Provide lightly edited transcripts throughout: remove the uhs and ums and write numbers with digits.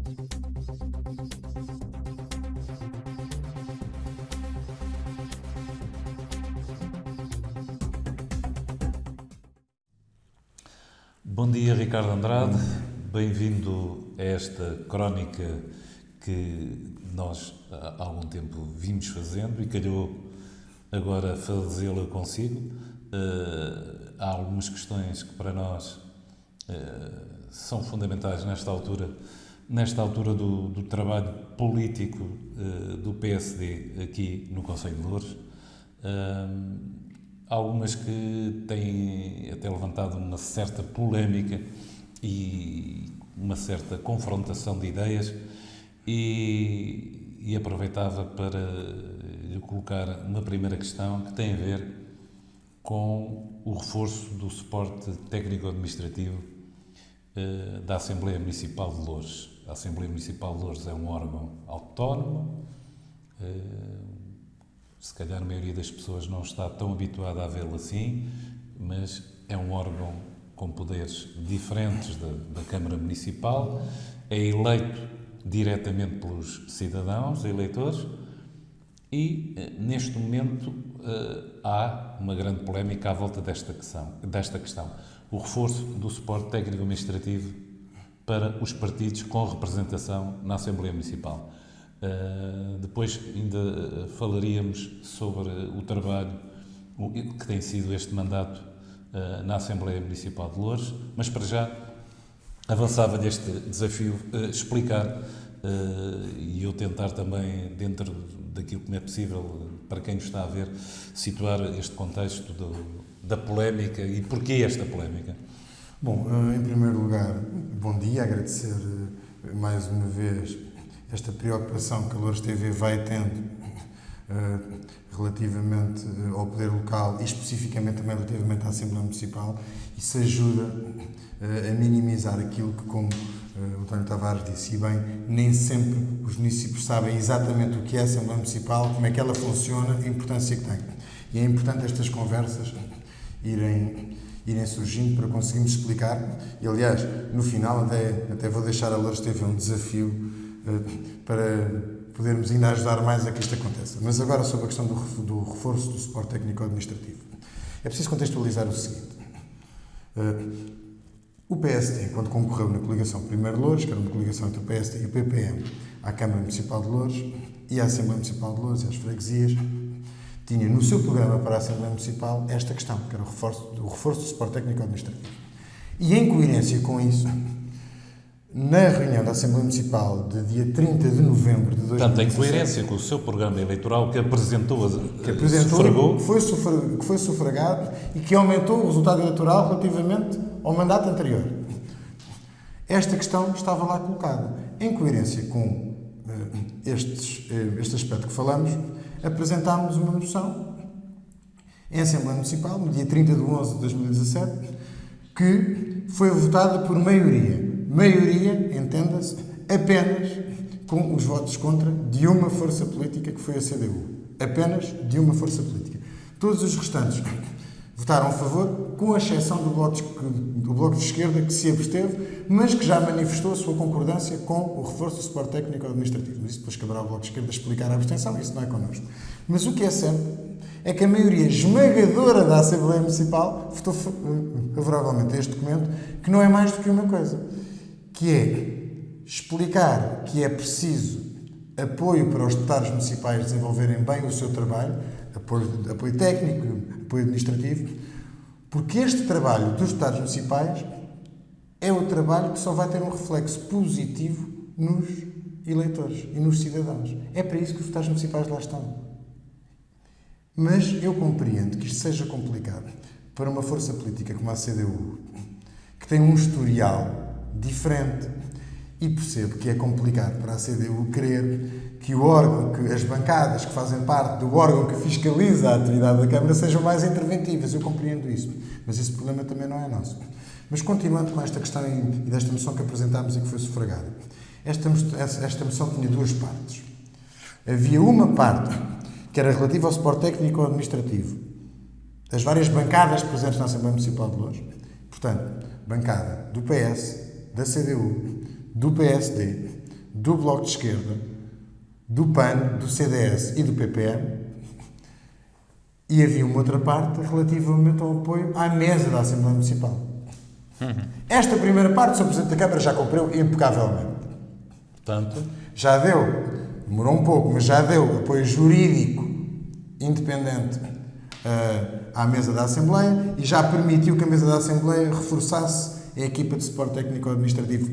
Bom dia, Ricardo Andrade. Bem-vindo a esta crónica que nós há algum tempo vimos fazendo e calhou agora fazê-la consigo. Há algumas questões que para nós são fundamentais nesta altura do trabalho político do PSD aqui no Concelho de Loures. Algumas que têm até levantado uma certa polémica e uma certa confrontação de ideias e aproveitava para lhe colocar uma primeira questão que tem a ver com o reforço do suporte técnico-administrativo da Assembleia Municipal de Loures. A Assembleia Municipal de Loures é um órgão autónomo. Se calhar a maioria das pessoas não está tão habituada a vê-lo assim, mas é um órgão com poderes diferentes da Câmara Municipal, é eleito diretamente pelos cidadãos, eleitores, e neste momento há uma grande polémica à volta desta questão. O reforço do suporte técnico-administrativo para os partidos com representação na Assembleia Municipal. Depois ainda falaríamos sobre o trabalho que tem sido este mandato na Assembleia Municipal de Loures, mas para já avançava neste desafio explicar e eu tentar também, dentro daquilo que me é possível, para quem nos está a ver, situar este contexto da polémica e porquê esta polémica. Bom, em primeiro lugar, bom dia, agradecer mais uma vez esta preocupação que a Loures TV vai tendo relativamente ao poder local e especificamente também relativamente à Assembleia Municipal. Isso ajuda a minimizar aquilo que, como o António Tavares disse, e bem, nem sempre os municípios sabem exatamente o que é a Assembleia Municipal, como é que ela funciona, a importância que tem. E é importante estas conversas irem surgindo para conseguirmos explicar. E, aliás, no final até vou deixar a Loures TV um desafio para podermos ainda ajudar mais a que isto aconteça. Mas agora sobre a questão do reforço do suporte técnico-administrativo. É preciso contextualizar o seguinte. O PSD, quando concorreu na coligação Primeiro Loures, que era uma coligação entre o PSD e o PPM, à Câmara Municipal de Loures e à Assembleia Municipal de Loures e às freguesias, tinha no seu programa para a Assembleia Municipal esta questão, que era o reforço do suporte técnico-administrativo. E em coerência com isso, na reunião da Assembleia Municipal de dia 30 de novembro de 2017... Portanto, em coerência com o seu programa eleitoral que apresentou, sufragou, que foi sufragado e que aumentou o resultado eleitoral relativamente ao mandato anterior. Esta questão estava lá colocada. Em coerência com este aspecto que falamos, apresentámos uma moção em Assembleia Municipal, no dia 30 de 11 de 2017, que foi votada por maioria. Maioria, entenda-se, apenas com os votos contra de uma força política, que foi a CDU. Apenas de uma força política. Todos os restantes votaram a favor, com a exceção do Bloco de Esquerda, que se absteve, mas que já manifestou a sua concordância com o reforço do suporte técnico-administrativo. Mas isso depois caberá ao Bloco de Esquerda explicar a abstenção, isso não é connosco. Mas o que é certo é que a maioria esmagadora da Assembleia Municipal votou favoravelmente a este documento, que não é mais do que uma coisa, que é explicar que é preciso apoio para os deputados municipais desenvolverem bem o seu trabalho, apoio técnico, apoio administrativo, porque este trabalho dos deputados municipais é o trabalho que só vai ter um reflexo positivo nos eleitores e nos cidadãos. É para isso que os deputados municipais lá estão. Mas eu compreendo que isto seja complicado para uma força política como a CDU, que tem um historial diferente, e percebo que é complicado para a CDU querer que o órgão, que as bancadas que fazem parte do órgão que fiscaliza a atividade da Câmara sejam mais interventivas. Eu compreendo isso, mas esse problema também não é nosso. Mas continuando com esta questão e desta moção que apresentámos e que foi sufragada. Esta moção tinha duas partes. Havia uma parte que era relativa ao suporte técnico-administrativo das várias bancadas presentes na Assembleia Municipal de Loures. Portanto, bancada do PS, da CDU, do PSD, do Bloco de Esquerda, do PAN, do CDS e do PPM, e havia uma outra parte relativamente ao apoio à mesa da Assembleia Municipal. Esta primeira parte, o Sr. Presidente da Câmara já cumpriu impecavelmente. Portanto, Já deu, demorou um pouco, mas já deu apoio jurídico independente à mesa da Assembleia e já permitiu que a mesa da Assembleia reforçasse a equipa de suporte técnico-administrativo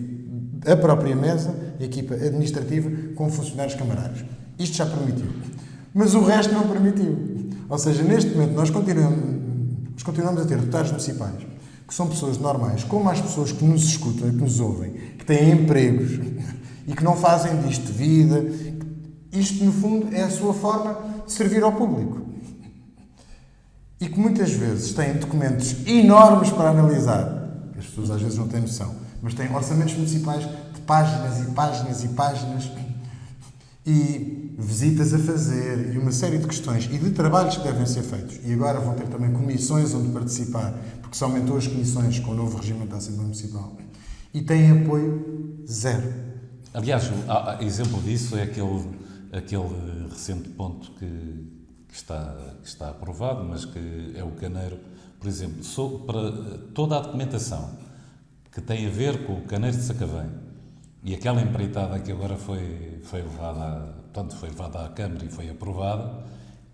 da própria mesa, a equipa administrativa, com funcionários camarários. Isto já permitiu. Mas o resto não permitiu. Ou seja, neste momento nós continuamos a ter deputados municipais que são pessoas normais, como as pessoas que nos escutam e que nos ouvem, que têm empregos e que não fazem disto vida. Isto, no fundo, é a sua forma de servir ao público. E que muitas vezes têm documentos enormes para analisar, que as pessoas às vezes não têm noção, mas têm orçamentos municipais de páginas e páginas e páginas e visitas a fazer e uma série de questões e de trabalhos que devem ser feitos. E agora vão ter também comissões onde participar, porque se aumentou as comissões com o novo regimento da Assembleia Municipal. E têm apoio zero. aliás, exemplo disso é aquele recente ponto que está aprovado, mas que é o Caneiro, por exemplo, para toda a documentação que tem a ver com o Caneiro de Sacavém e aquela empreitada que agora foi levada à Câmara e foi aprovada,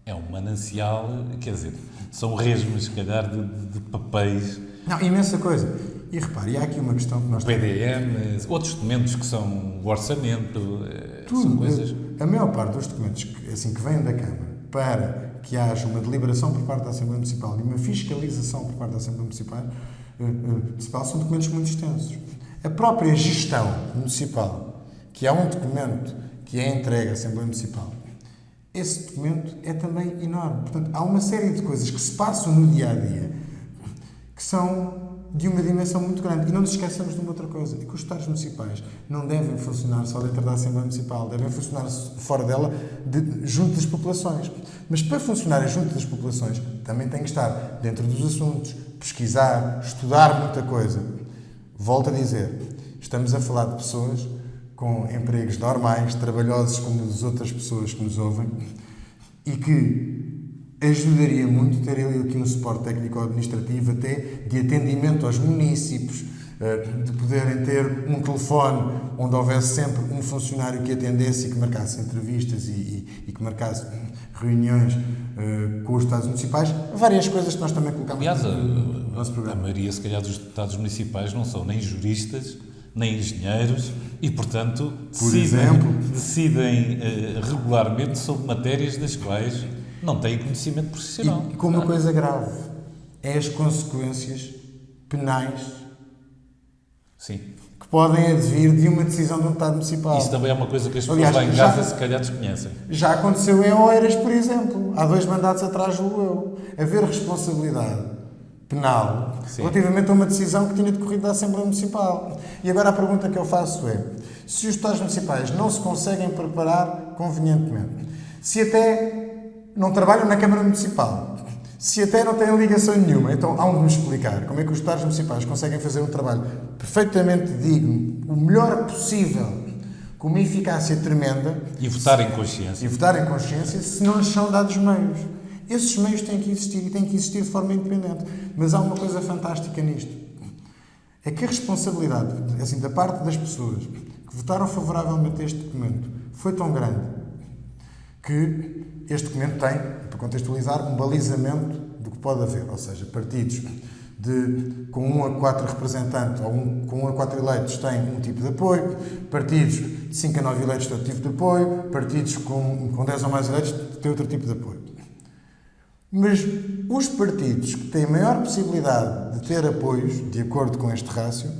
é um manancial, quer dizer, são resmas, se calhar, de papéis. Não, imensa coisa. E repare, há aqui uma questão que nós PDM, outros documentos que são o orçamento, são coisas... A maior parte dos documentos que vêm da Câmara para que haja uma deliberação por parte da Assembleia Municipal e uma fiscalização por parte da Assembleia Municipal são documentos muito extensos. A própria gestão municipal, que há um documento que é entregue à Assembleia Municipal, esse documento é também enorme. Portanto, há uma série de coisas que se passam no dia-a-dia que são de uma dimensão muito grande. E não nos esqueçamos de uma outra coisa, é que os estados municipais não devem funcionar só dentro da Assembleia Municipal, devem funcionar fora dela, junto das populações. Mas para funcionarem junto das populações, também têm que estar dentro dos assuntos, pesquisar, estudar muita coisa. Volto a dizer, estamos a falar de pessoas com empregos normais, trabalhosos como as outras pessoas que nos ouvem, e que ajudaria muito ter aqui um suporte técnico-administrativo até de atendimento aos municípios, de poderem ter um telefone onde houvesse sempre um funcionário que atendesse e que marcasse entrevistas e que marcasse reuniões com os deputados municipais. Várias coisas que nós também colocamos no nosso programa. A maioria, se calhar, dos deputados municipais não são nem juristas, nem engenheiros e, portanto, decidem regularmente sobre matérias das quais não têm conhecimento profissional. E com uma coisa grave, é as consequências penais, sim, que podem advir de uma decisão de um deputado municipal. Isso também é uma coisa que as pessoas lá em casa se calhar desconhecem. Já aconteceu em Oeiras, por exemplo, há 2 mandatos atrás, julgo eu. Haver responsabilidade penal, sim, relativamente a uma decisão que tinha decorrido da Assembleia Municipal. E agora a pergunta que eu faço é, se os deputados municipais não se conseguem preparar convenientemente, se até não trabalham na Câmara Municipal, se até não têm ligação nenhuma, então há de me explicar como é que os deputados municipais conseguem fazer um trabalho perfeitamente digno, o melhor possível, com uma eficácia tremenda. E votar em consciência. E votar em consciência, se não lhes são dados meios. Esses meios têm que existir e têm que existir de forma independente. Mas há uma coisa fantástica nisto. É que a responsabilidade, assim, da parte das pessoas que votaram favoravelmente a este documento foi tão grande que este documento tem, para contextualizar, um balizamento do que pode haver. Ou seja, partidos com 1 a 4 representantes ou com 1 a 4 eleitos têm um tipo de apoio, partidos de 5 a 9 eleitos têm outro tipo de apoio, partidos com 10 ou mais eleitos têm outro tipo de apoio. Mas os partidos que têm maior possibilidade de ter apoios, de acordo com este rácio,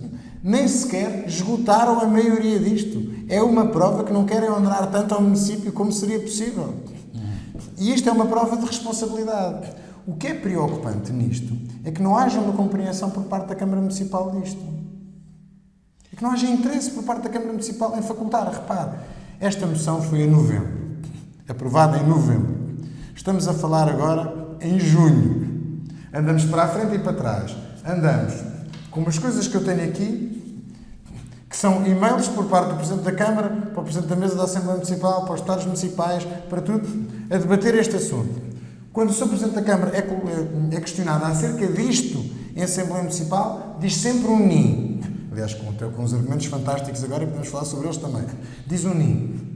nem sequer esgotaram a maioria disto. É uma prova que não querem honrar tanto ao município como seria possível. E isto é uma prova de responsabilidade. O que é preocupante nisto é que não haja uma compreensão por parte da Câmara Municipal disto. É que não haja interesse por parte da Câmara Municipal em facultar. Repare, esta moção foi em novembro, aprovada em novembro. Estamos a falar agora em junho. Andamos para a frente e para trás. Andamos com umas coisas que eu tenho aqui que são e-mails por parte do Presidente da Câmara, para o Presidente da Mesa da Assembleia Municipal, para os Estados Municipais, para tudo, a debater este assunto. Quando o Sr. Presidente da Câmara é questionado acerca disto em Assembleia Municipal, diz sempre um NIM. Aliás, com uns argumentos fantásticos agora, e podemos falar sobre eles também. Diz um NIM.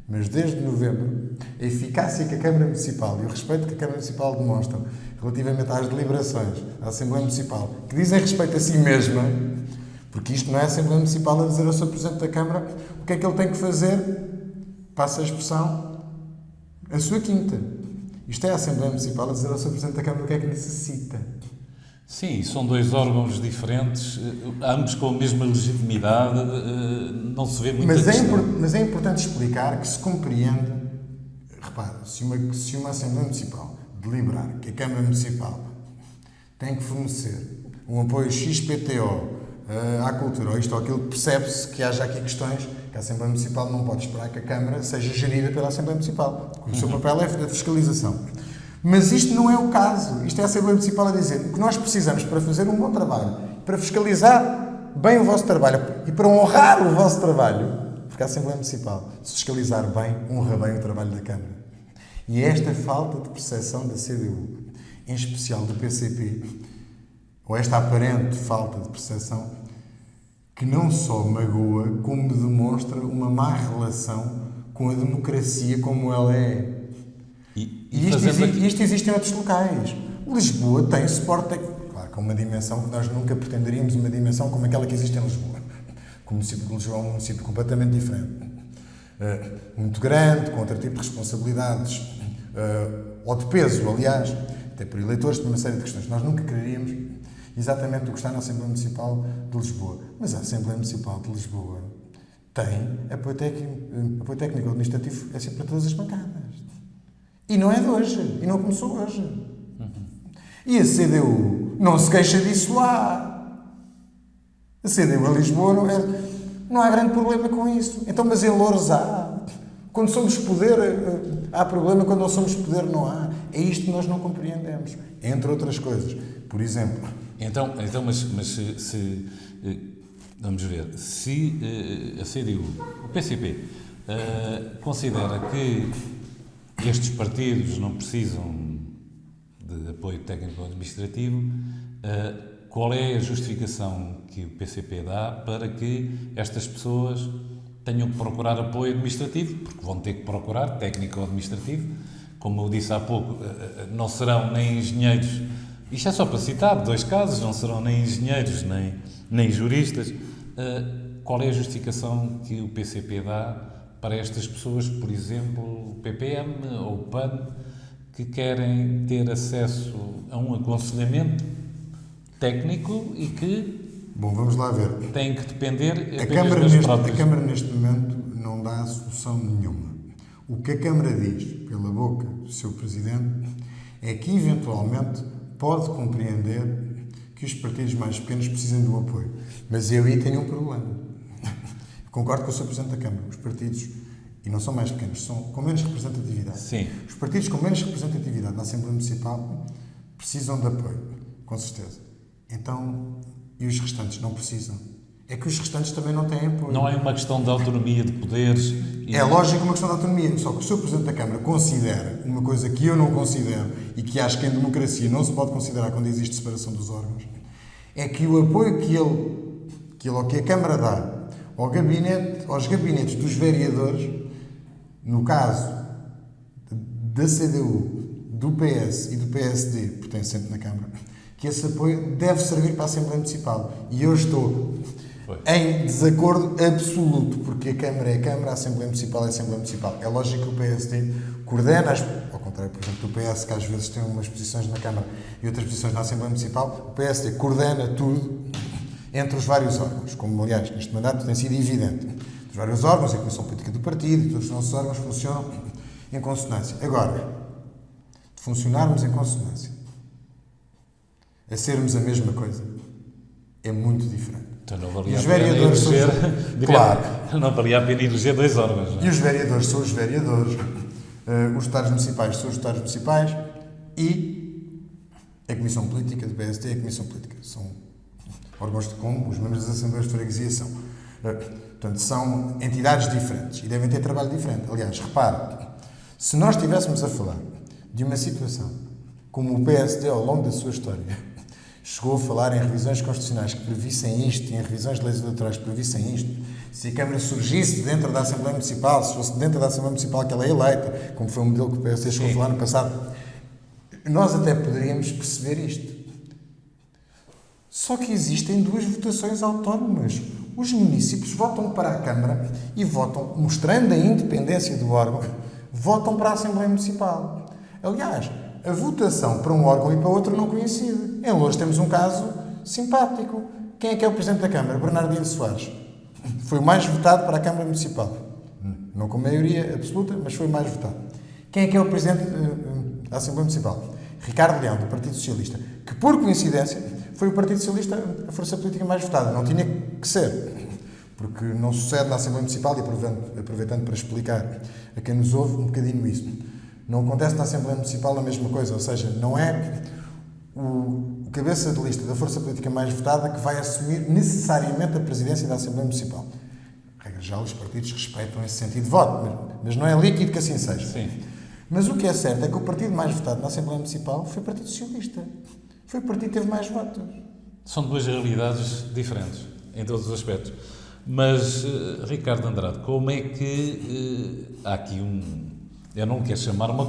Mas desde novembro, a eficácia que a Câmara Municipal e o respeito que a Câmara Municipal demonstra relativamente às deliberações da Assembleia Municipal, que dizem respeito a si mesma, porque isto não é a Assembleia Municipal a dizer ao Sr. Presidente da Câmara o que é que ele tem que fazer, passa a expressão, a sua quinta. Isto é a Assembleia Municipal a dizer ao Sr. Presidente da Câmara o que é que necessita. Sim, são dois órgãos diferentes, ambos com a mesma legitimidade, não se vê muita questão. Mas é importante explicar que se compreende, repara, se uma Assembleia Municipal deliberar que a Câmara Municipal tem que fornecer um apoio XPTO à cultura, ou isto ou aquilo, percebe-se que haja aqui questões que a Assembleia Municipal não pode esperar que a Câmara seja gerida pela Assembleia Municipal. O seu papel é a fiscalização. Mas isto não é o caso. Isto é a Assembleia Municipal a dizer o que nós precisamos para fazer um bom trabalho, para fiscalizar bem o vosso trabalho e para honrar o vosso trabalho, porque a Assembleia Municipal, se fiscalizar bem, honra bem o trabalho da Câmara. E é esta falta de percepção da CDU, em especial do PCP, ou esta aparente falta de percepção, que não só magoa, como demonstra uma má relação com a democracia como ela é. E isto existe em outros locais. Lisboa tem suporte técnico. Claro que é uma dimensão que nós nunca pretenderíamos, uma dimensão como aquela que existe em Lisboa. O município de Lisboa é um município completamente diferente. Muito grande, com outro tipo de responsabilidades, ou de peso, aliás, até por eleitores, por uma série de questões. Nós nunca quereríamos exatamente o que está na Assembleia Municipal de Lisboa. Mas a Assembleia Municipal de Lisboa tem apoio técnico administrativo é sempre para todas as bancadas. E não é de hoje. E não começou hoje. E a CDU não se queixa disso lá. A CDU em Lisboa não há grande problema com isso. Então, mas em Louros há. Quando somos poder, há problema. Quando não somos poder, não há. É isto que nós não compreendemos. Entre outras coisas. Por exemplo... Mas vamos ver, se a CDU, o PCP, considera que estes partidos não precisam de apoio técnico-administrativo, qual é a justificação que o PCP dá para que estas pessoas tenham que procurar apoio administrativo? Porque vão ter que procurar técnico-administrativo. Como eu disse há pouco, não serão nem engenheiros. Isto é só para citar dois casos, não serão nem engenheiros, nem juristas. Qual é a justificação que o PCP dá para estas pessoas, por exemplo, o PPM ou o PAN, que querem ter acesso a um aconselhamento técnico e que... Bom, vamos lá ver. Têm que depender apenas das próprias... A Câmara, neste momento, não dá solução nenhuma. O que a Câmara diz, pela boca do seu Presidente, é que, eventualmente, pode compreender que os partidos mais pequenos precisam de um apoio. Mas eu aí tenho um problema. Concordo com o Sr. Presidente da Câmara. Os partidos, e não são mais pequenos, são com menos representatividade. Sim. Os partidos com menos representatividade na Assembleia Municipal precisam de apoio, com certeza. Então, e os restantes não precisam? É que os restantes também não têm apoio. Não é uma questão de autonomia de poderes? É lógico uma questão de autonomia. Só que o Sr. Presidente da Câmara considera uma coisa que eu não considero e que acho que em democracia não se pode considerar quando existe separação dos órgãos, é que o apoio que a Câmara dá aos gabinetes dos vereadores, no caso da CDU, do PS e do PSD, pertencente na Câmara, que esse apoio deve servir para a Assembleia Municipal. E eu estou em desacordo absoluto, porque a Câmara é a Câmara, a Assembleia Municipal é a Assembleia Municipal. É lógico que o PSD coordena, ao contrário, por exemplo, do PS, que às vezes tem umas posições na Câmara e outras posições na Assembleia Municipal, o PSD coordena tudo entre os vários órgãos, como, aliás, neste mandato tem sido evidente. Os vários órgãos, a Comissão Política do Partido e todos os nossos órgãos funcionam em consonância. Agora, de funcionarmos em consonância a sermos a mesma coisa é muito diferente. Então não valia os vereadores são claro. Não valia a pena eleger dois órgãos. Não é? E os vereadores são os vereadores, os deputados municipais são os deputados municipais e a Comissão Política do PSD e a Comissão Política. São órgãos de como os membros das Assembleias de Freguesia são. Portanto, são entidades diferentes e devem ter trabalho diferente. Aliás, repare, se nós estivéssemos a falar de uma situação como o PSD ao longo da sua história chegou a falar em revisões constitucionais que previssem isto, em revisões de leis eleitorais que previssem isto, se a Câmara surgisse dentro da Assembleia Municipal, se fosse dentro da Assembleia Municipal que ela é eleita, como foi o modelo que o PSD chegou a falar no passado, nós até poderíamos perceber isto. Só que existem duas votações autónomas. Os municípios votam para a Câmara e votam, mostrando a independência do órgão, votam para a Assembleia Municipal. Aliás, a votação para um órgão e para outro não coincide. Em Loures temos um caso simpático. Quem é que é o Presidente da Câmara? Bernardino Soares. Foi o mais votado para a Câmara Municipal. Não com maioria absoluta, mas foi o mais votado. Quem é que é o Presidente da Assembleia Municipal? Ricardo Leão, do Partido Socialista, que por coincidência foi o Partido Socialista a força política mais votada. Não tinha que ser, porque não sucede na Assembleia Municipal, e aproveitando para explicar a quem nos ouve um bocadinho isso. Não acontece na Assembleia Municipal a mesma coisa, ou seja, não é o cabeça de lista da força política mais votada que vai assumir necessariamente a presidência da Assembleia Municipal. Regra geral, os partidos respeitam esse sentido de voto, mas não é líquido que assim seja. Sim. Mas o que é certo é que o partido mais votado na Assembleia Municipal foi o Partido Socialista. Foi o partido que teve mais votos. São duas realidades diferentes, em todos os aspectos. Mas, Ricardo Andrade, como é que há aqui eu não quero chamar uma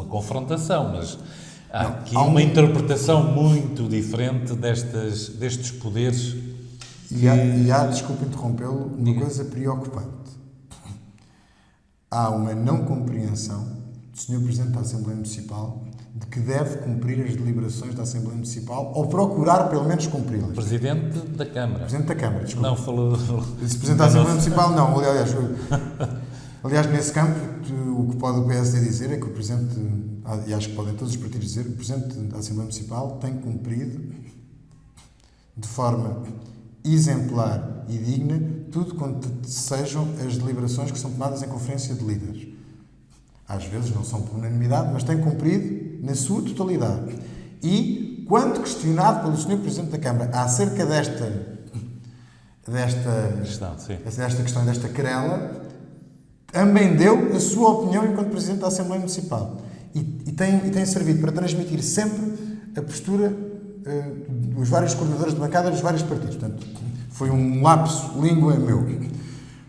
confrontação, mas há aqui uma interpretação muito diferente destes poderes. E há, desculpe interrompê-lo, uma coisa preocupante. Há uma não compreensão do Sr. Presidente da Assembleia Municipal de que deve cumprir as deliberações da Assembleia Municipal ou procurar, pelo menos, cumpri-las. Presidente da Câmara. Presidente da Câmara, desculpe. Não falou... Disse Presidente da Assembleia Municipal, não. Aliás, nesse campo, o que pode o PSD dizer é que o Presidente, e acho que podem todos os partidos dizer, que o Presidente da Assembleia Municipal tem cumprido de forma exemplar e digna tudo quanto sejam as deliberações que são tomadas em conferência de líderes. Às vezes não são por unanimidade, mas tem cumprido na sua totalidade. E, quando questionado pelo Sr. Presidente da Câmara acerca desta questão, desta querela, também deu a sua opinião enquanto Presidente da Assembleia Municipal. E tem servido para transmitir sempre a postura dos vários coordenadores de bancada dos vários partidos. Portanto, foi um lapso língua meu.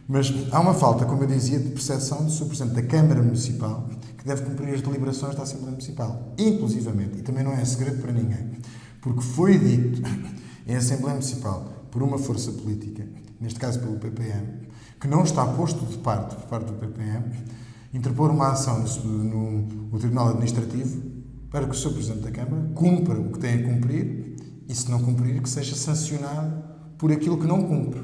Mas há uma falta, como eu dizia, de percepção do Sr. Presidente da Câmara Municipal que deve cumprir as deliberações da Assembleia Municipal. Inclusivamente, e também não é segredo para ninguém, porque foi dito em Assembleia Municipal por uma força política, neste caso pelo PPM, que não está posto de parte, por parte do PPM, interpor uma ação no Tribunal Administrativo para que o Sr. Presidente da Câmara cumpra o que tem a cumprir e, se não cumprir, que seja sancionado por aquilo que não cumpre.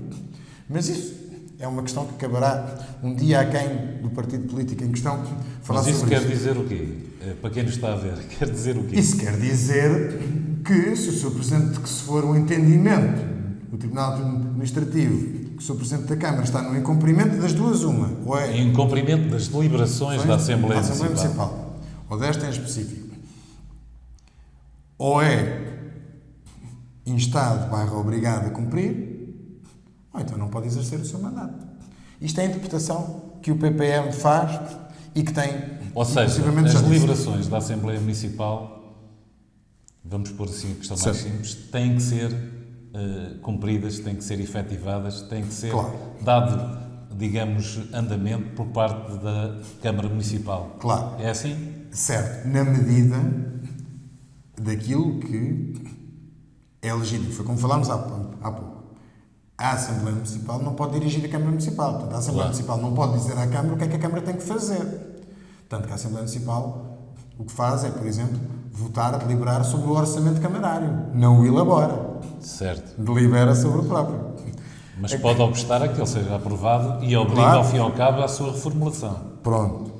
Mas isso é uma questão que caberá um dia a quem do partido político em questão falar sobre isso. Mas isso quer dizer o quê? Para quem nos está a ver, quer dizer o quê? Isso quer dizer que, se o Sr. Presidente, que se for um entendimento do Tribunal Administrativo, que o Sr. Presidente da Câmara está no incumprimento das duas, uma, ou é... Em incumprimento das deliberações da Assembleia Municipal. Ou desta em específico. Ou é instado, obrigado a cumprir, ou então não pode exercer o seu mandato. Isto é a interpretação que o PPM faz e que tem... Ou seja, as deliberações da Assembleia Municipal, vamos pôr assim a questão mais simples, têm que ser cumpridas, têm que ser efetivadas, têm que ser dado, digamos, andamento por parte da Câmara Municipal. Claro. É assim? Certo. Na medida daquilo que é legítimo. Foi como falámos há pouco. A Assembleia Municipal não pode dirigir a Câmara Municipal. Portanto, a Assembleia Municipal não pode dizer à Câmara o que é que a Câmara tem que fazer. Tanto que a Assembleia Municipal o que faz é, por exemplo, votar, deliberar sobre o orçamento camarário. Não o elabora. Certo. Delibera sobre o próprio. Mas pode obstar a que ele seja aprovado e obriga, ao fim e ao cabo, à sua reformulação. Pronto.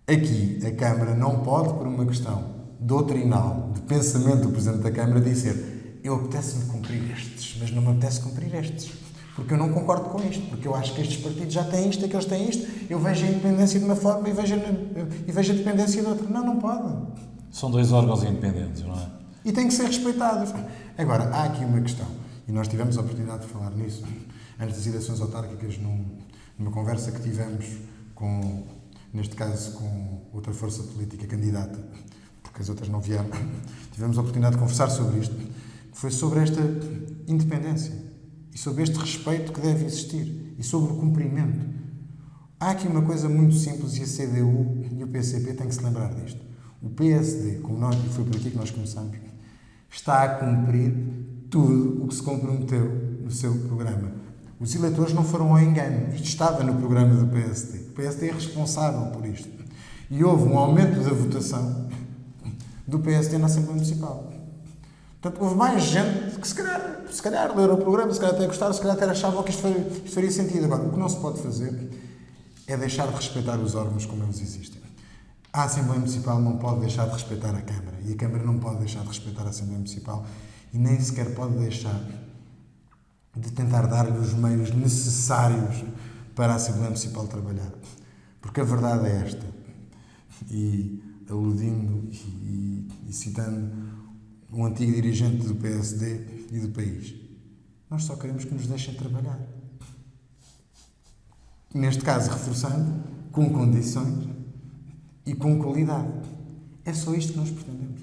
Aqui, a Câmara não pode, por uma questão doutrinal, de pensamento do Presidente da Câmara, dizer: eu apetece-me cumprir estes, mas não me apetece cumprir estes, porque eu não concordo com isto, porque eu acho que estes partidos já têm isto, aqueles têm isto, eu vejo a independência de uma forma e vejo a dependência de outra. Não pode. São dois órgãos independentes, não é? E têm que ser respeitados. Agora, há aqui uma questão, e nós tivemos a oportunidade de falar nisso antes das eleições autárquicas, numa conversa que tivemos neste caso com outra força política candidata, porque as outras não vieram, tivemos a oportunidade de conversar sobre isto, que foi sobre esta independência e sobre este respeito que deve existir e sobre o cumprimento. Há aqui uma coisa muito simples e a CDU e o PCP têm que se lembrar disto. O PSD, como nós, e foi por aqui que nós começamos, está a cumprir tudo o que se comprometeu no seu programa. Os eleitores não foram ao engano. Isto estava no programa do PSD. O PSD é responsável por isto. E houve um aumento da votação do PSD na Assembleia Municipal. Portanto, houve mais gente que se calhar leram o programa, se calhar até gostaram, se calhar até achavam que isto faria sentido. Agora, o que não se pode fazer é deixar de respeitar os órgãos como eles existem. A Assembleia Municipal não pode deixar de respeitar a Câmara. E a Câmara não pode deixar de respeitar a Assembleia Municipal. E nem sequer pode deixar de tentar dar-lhe os meios necessários para a Assembleia Municipal trabalhar. Porque a verdade é esta. E aludindo e citando um antigo dirigente do PSD e do país, nós só queremos que nos deixem trabalhar. Neste caso, reforçando, com condições e com qualidade. É só isto que nós pretendemos.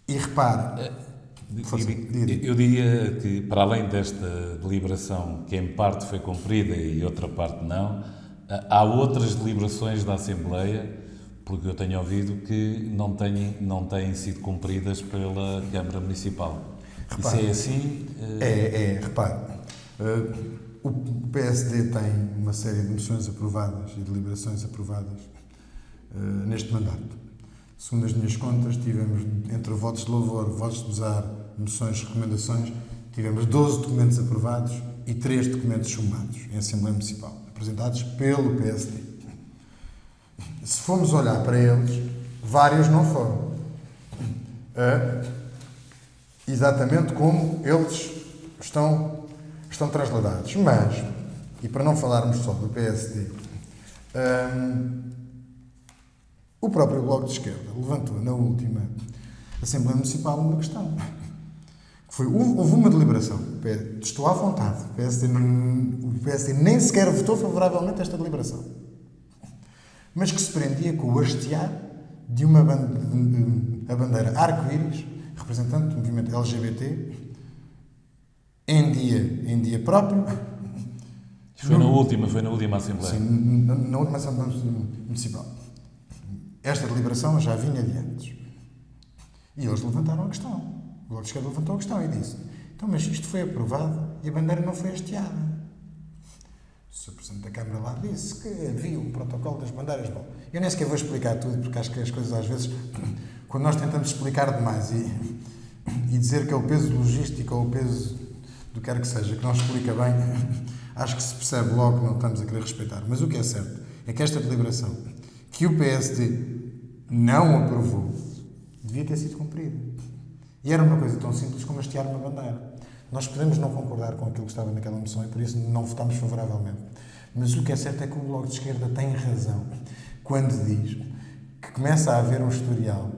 E repare, eu diria que, para além desta deliberação, que em parte foi cumprida e outra parte não, há outras deliberações da Assembleia, porque eu tenho ouvido que não têm sido cumpridas pela Câmara Municipal. Repare, isso é assim? Repare. O PSD tem uma série de moções aprovadas e deliberações aprovadas neste mandato. Segundo as minhas contas, tivemos, entre votos de louvor, votos de pesar, moções, recomendações, tivemos 12 documentos aprovados e 3 documentos chumbados em Assembleia Municipal, apresentados pelo PSD. Se formos olhar para eles, vários não foram. Exatamente como eles estão trasladados. Mas, e para não falarmos só do PSD, o próprio Bloco de Esquerda levantou na última Assembleia Municipal uma questão. Houve uma deliberação. Estou à vontade. O PSD nem sequer votou favoravelmente a esta deliberação. Mas que se prendia com o hastear de a bandeira arco-íris, representante do movimento LGBT, em dia próprio. Foi na última Assembleia. Sim, na última Assembleia Municipal. Esta deliberação já vinha de antes. E eles levantaram a questão. O Bloco de Esquerda levantou a questão e disse: então, mas isto foi aprovado e a bandeira não foi hasteada. O Sr. Presidente da Câmara lá disse que havia um protocolo das bandeiras. Bom, eu nem sequer vou explicar tudo, porque acho que as coisas às vezes, quando nós tentamos explicar demais e dizer que é o peso logístico ou o peso do que quer que seja, que não explica bem, acho que se percebe logo que não estamos a querer respeitar. Mas o que é certo é que esta deliberação, que o PSD não aprovou, devia ter sido cumprida. E era uma coisa tão simples como hastear uma bandeira. Nós podemos não concordar com aquilo que estava naquela moção e por isso não votámos favoravelmente. Mas o que é certo é que o Bloco de Esquerda tem razão quando diz que começa a haver um historial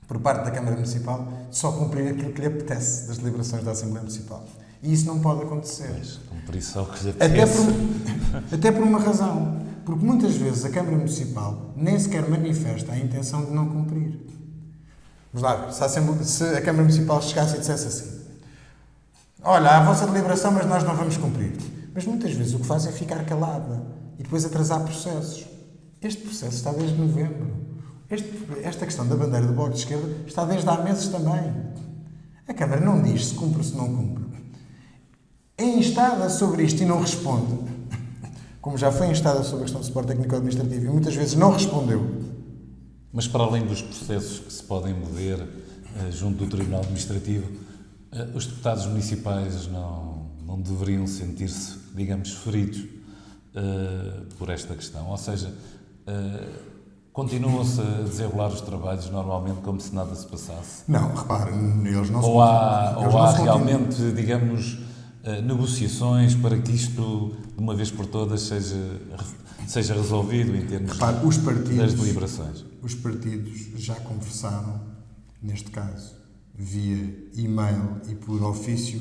por parte da Câmara Municipal de só cumprir aquilo que lhe apetece das deliberações da Assembleia Municipal. E isso não pode acontecer. Cumprir só o que lhe apetece. Até por uma razão. Porque muitas vezes a Câmara Municipal nem sequer manifesta a intenção de não cumprir. Vamos lá ver. Se a Câmara Municipal chegasse e dissesse assim: olha, há a vossa deliberação, mas nós não vamos cumprir. Mas muitas vezes o que faz é ficar calada e depois atrasar processos. Este processo está desde novembro. Esta questão da bandeira do Bloco de Esquerda está desde há meses também. A Câmara não diz se cumpre ou se não cumpre. É instada sobre isto e não responde. Como já foi instada sobre a questão do suporte técnico-administrativo e muitas vezes não respondeu. Mas para além dos processos que se podem mover junto do Tribunal Administrativo, os deputados municipais não deveriam sentir-se, digamos, feridos por esta questão. Ou seja, continuam-se a desenrolar os trabalhos normalmente como se nada se passasse? Não, repare, eles não ou há realmente, digamos, negociações para que isto, de uma vez por todas, seja resolvido em termos das deliberações? Os partidos já conversaram neste caso via e-mail e por ofício,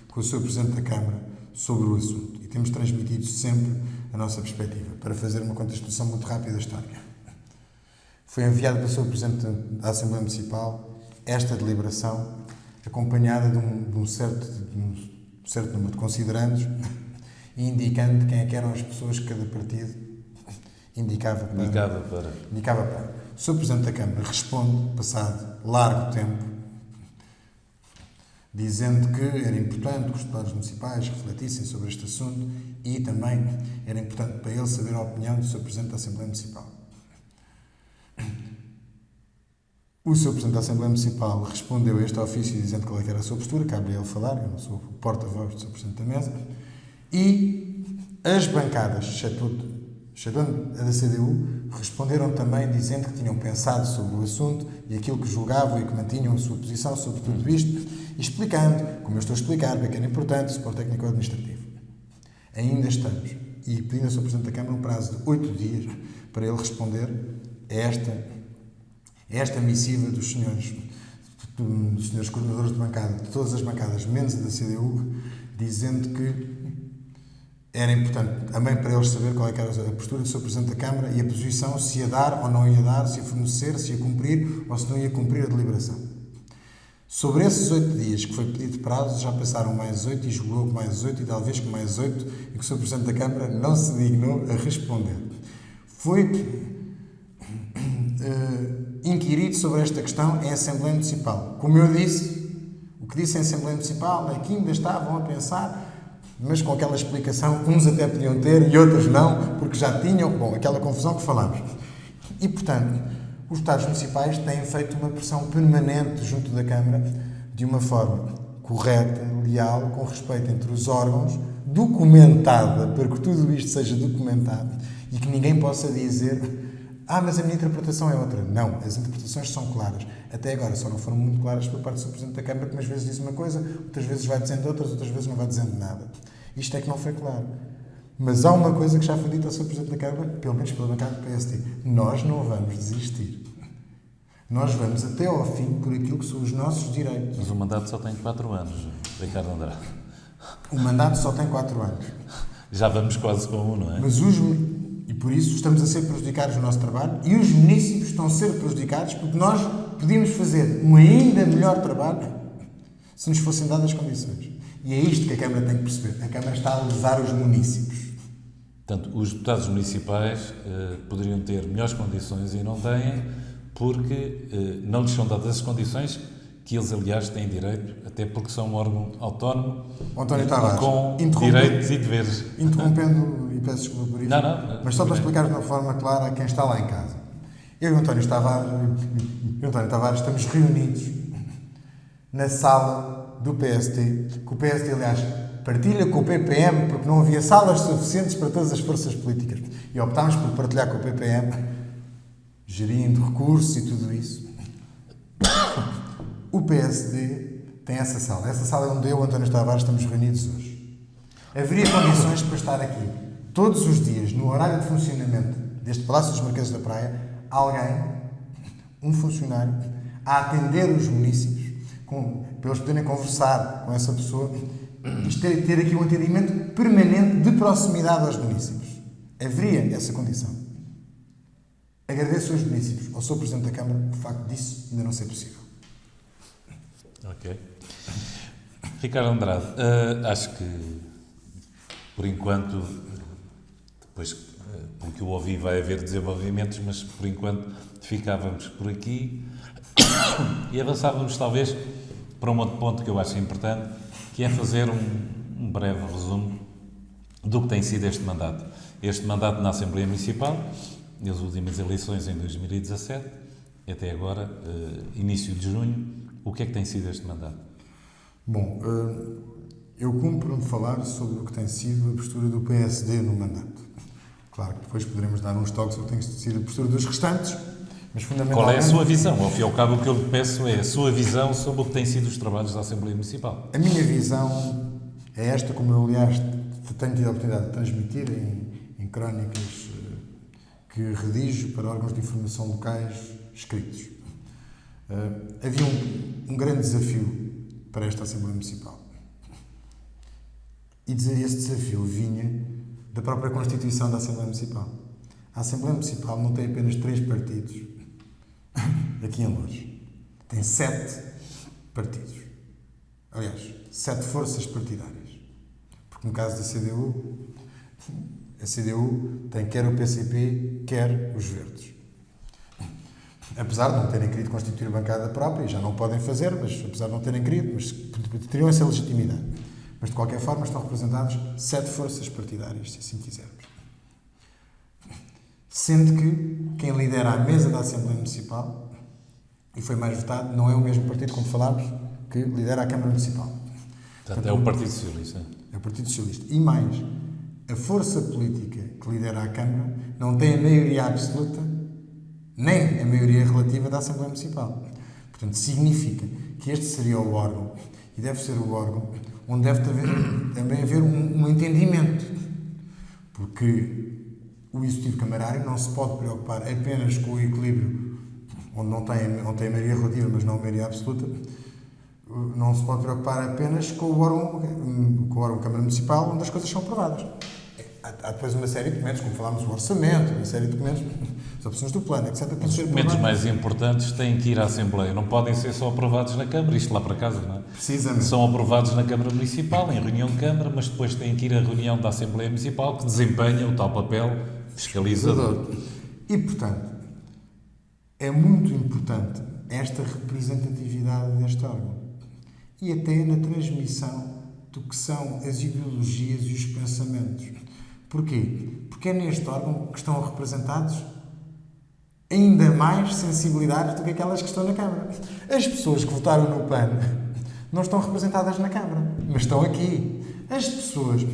com o Sr. Presidente da Câmara sobre o assunto. E temos transmitido sempre a nossa perspectiva. Para fazer uma contextualização muito rápida da história. Foi enviado pelo Sr. Presidente da Assembleia Municipal esta deliberação, acompanhada de um certo número de considerandos, e indicando quem é que eram as pessoas que cada partido indicava para. O Sr. Presidente da Câmara responde, passado largo tempo, dizendo que era importante que os deputados municipais refletissem sobre este assunto e também era importante para ele saber a opinião do Sr. Presidente da Assembleia Municipal. O Sr. Presidente da Assembleia Municipal respondeu a este ofício dizendo qual era a sua postura, cabe a ele falar, eu não sou o porta-voz do Sr. Presidente da Mesa, e as bancadas, excetuando a da CDU, responderam também dizendo que tinham pensado sobre o assunto e aquilo que julgavam e que mantinham a sua posição sobre tudo isto, e explicando, como eu estou a explicar, porque era importante o suporte técnico-administrativo. Ainda estamos, e pedindo ao Sr. Presidente da Câmara um prazo de 8 dias para ele responder a esta missiva dos senhores coordenadores de bancada, de todas as bancadas, menos a da CDU, dizendo que era importante também para eles saber qual é que era a postura do Sr. Presidente da Câmara e a posição, se ia dar ou não ia dar, se ia fornecer, se ia cumprir ou se não ia cumprir a deliberação. Sobre esses 8 dias que foi pedido de prazo, já passaram mais 8 e julgou que mais 8 e talvez que mais 8 e que o Sr. Presidente da Câmara não se dignou a responder. Foi inquirido sobre esta questão em Assembleia Municipal. Como eu disse, o que disse em Assembleia Municipal é que ainda estavam a pensar, mas com aquela explicação, uns até podiam ter e outros não, porque já tinham, aquela confusão que falámos. E, portanto, os deputados municipais têm feito uma pressão permanente junto da Câmara, de uma forma correta, leal, com respeito entre os órgãos, documentada, para que tudo isto seja documentado e que ninguém possa dizer mas a minha interpretação é outra. Não, as interpretações são claras. Até agora só não foram muito claras por parte do Sr. Presidente da Câmara, que umas vezes diz uma coisa, outras vezes vai dizendo outras vezes não vai dizendo nada. Isto é que não foi claro. Mas há uma coisa que já foi dita ao Sr. Presidente da Câmara, pelo menos pela bancada do PSD. Nós não vamos desistir. Nós vamos até ao fim por aquilo que são os nossos direitos. Mas o mandato só tem 4 anos, Ricardo Andrade. O mandato só tem 4 anos. Já vamos quase com 1, não é? E por isso estamos a ser prejudicados no nosso trabalho e os municípios estão a ser prejudicados porque nós podíamos fazer um ainda melhor trabalho se nos fossem dadas as condições. E é isto que a Câmara tem que perceber. A Câmara está a lesar os municípios. Portanto, os deputados municipais poderiam ter melhores condições e não têm porque não lhes são dadas as condições que eles, aliás, têm direito, até porque são um órgão autónomo com direitos e deveres. Interrompendo, e peço desculpa por isso, mas só para explicar de uma forma clara a quem está lá em casa. Eu e o António Tavares estamos reunidos na sala do PST, que o PST, aliás, partilha com o PPM, porque não havia salas suficientes para todas as forças políticas. E optámos por partilhar com o PPM, gerindo recursos e tudo isso. O PSD tem essa sala. Essa sala é onde eu e o António Tavares estamos reunidos hoje. Haveria condições para estar aqui todos os dias, no horário de funcionamento deste Palácio dos Marqueses da Praia, alguém, um funcionário, a atender os municípios, para eles poderem conversar com essa pessoa e ter aqui um atendimento permanente de proximidade aos municípios. Haveria essa condição. Agradeço aos municípios, ao Sr. Presidente da Câmara, o facto disso ainda não ser possível. Ok. Ricardo Andrade, acho que, por enquanto, depois, pelo que eu ouvi, vai haver desenvolvimentos, mas, por enquanto, ficávamos por aqui e avançávamos, talvez, para um outro ponto que eu acho importante, que é fazer um breve resumo do que tem sido este mandato. Este mandato na Assembleia Municipal, nas últimas eleições em 2017, até agora, início de junho. O que é que tem sido este mandato? Bom, eu cumpro-me falar sobre o que tem sido a postura do PSD no mandato. Claro que depois poderemos dar uns toques sobre o que tem sido a postura dos restantes, mas fundamentalmente... Qual é a sua visão? Ao fim e ao cabo, o que eu lhe peço é a sua visão sobre o que tem sido os trabalhos da Assembleia Municipal. A minha visão é esta, como eu, aliás, tenho tido a oportunidade de transmitir em crónicas que redijo para órgãos de informação locais escritos. Havia um grande desafio para esta Assembleia Municipal. E esse desafio vinha da própria Constituição da Assembleia Municipal. A Assembleia Municipal não tem apenas 3 partidos aqui em Loures. Tem 7 partidos. Aliás, 7 forças partidárias. Porque no caso da CDU, a CDU tem quer o PCP, quer os Verdes. Apesar de não terem querido constituir bancada própria, e já não podem fazer, mas apesar de não terem querido, mas teriam essa legitimidade. Mas de qualquer forma estão representados 7 forças partidárias, se assim quisermos. Sendo que quem lidera a mesa da Assembleia Municipal, e foi mais votado, não é o mesmo partido, como falámos, que lidera a Câmara Municipal. Portanto, é o Partido Socialista. É o Partido Socialista. E mais, a força política que lidera a Câmara não tem a maioria absoluta, nem a maioria relativa da Assembleia Municipal. Portanto, significa que este seria o órgão, e deve ser o órgão, onde deve também haver um entendimento. Porque o Executivo Camarário não se pode preocupar apenas com o equilíbrio, onde não tem a maioria relativa, mas não a maioria absoluta, não se pode preocupar apenas com o órgão Câmara Municipal, onde as coisas são aprovadas. Há depois uma série de documentos, como falámos, o orçamento, uma série de documentos, as opções do plano, etc. Os documentos mais importantes têm que ir à Assembleia, não podem ser só aprovados na Câmara, isto lá para casa, não é? Precisamente. São aprovados na Câmara Municipal, em reunião de Câmara, mas depois têm que ir à reunião da Assembleia Municipal, que desempenha o tal papel fiscalizador. E, portanto, é muito importante esta representatividade deste órgão. E até na transmissão do que são as ideologias e os pensamentos. Porquê? Porque é neste órgão que estão representados ainda mais sensibilidades do que aquelas que estão na Câmara. As pessoas que votaram no PAN não estão representadas na Câmara, mas estão aqui. As pessoas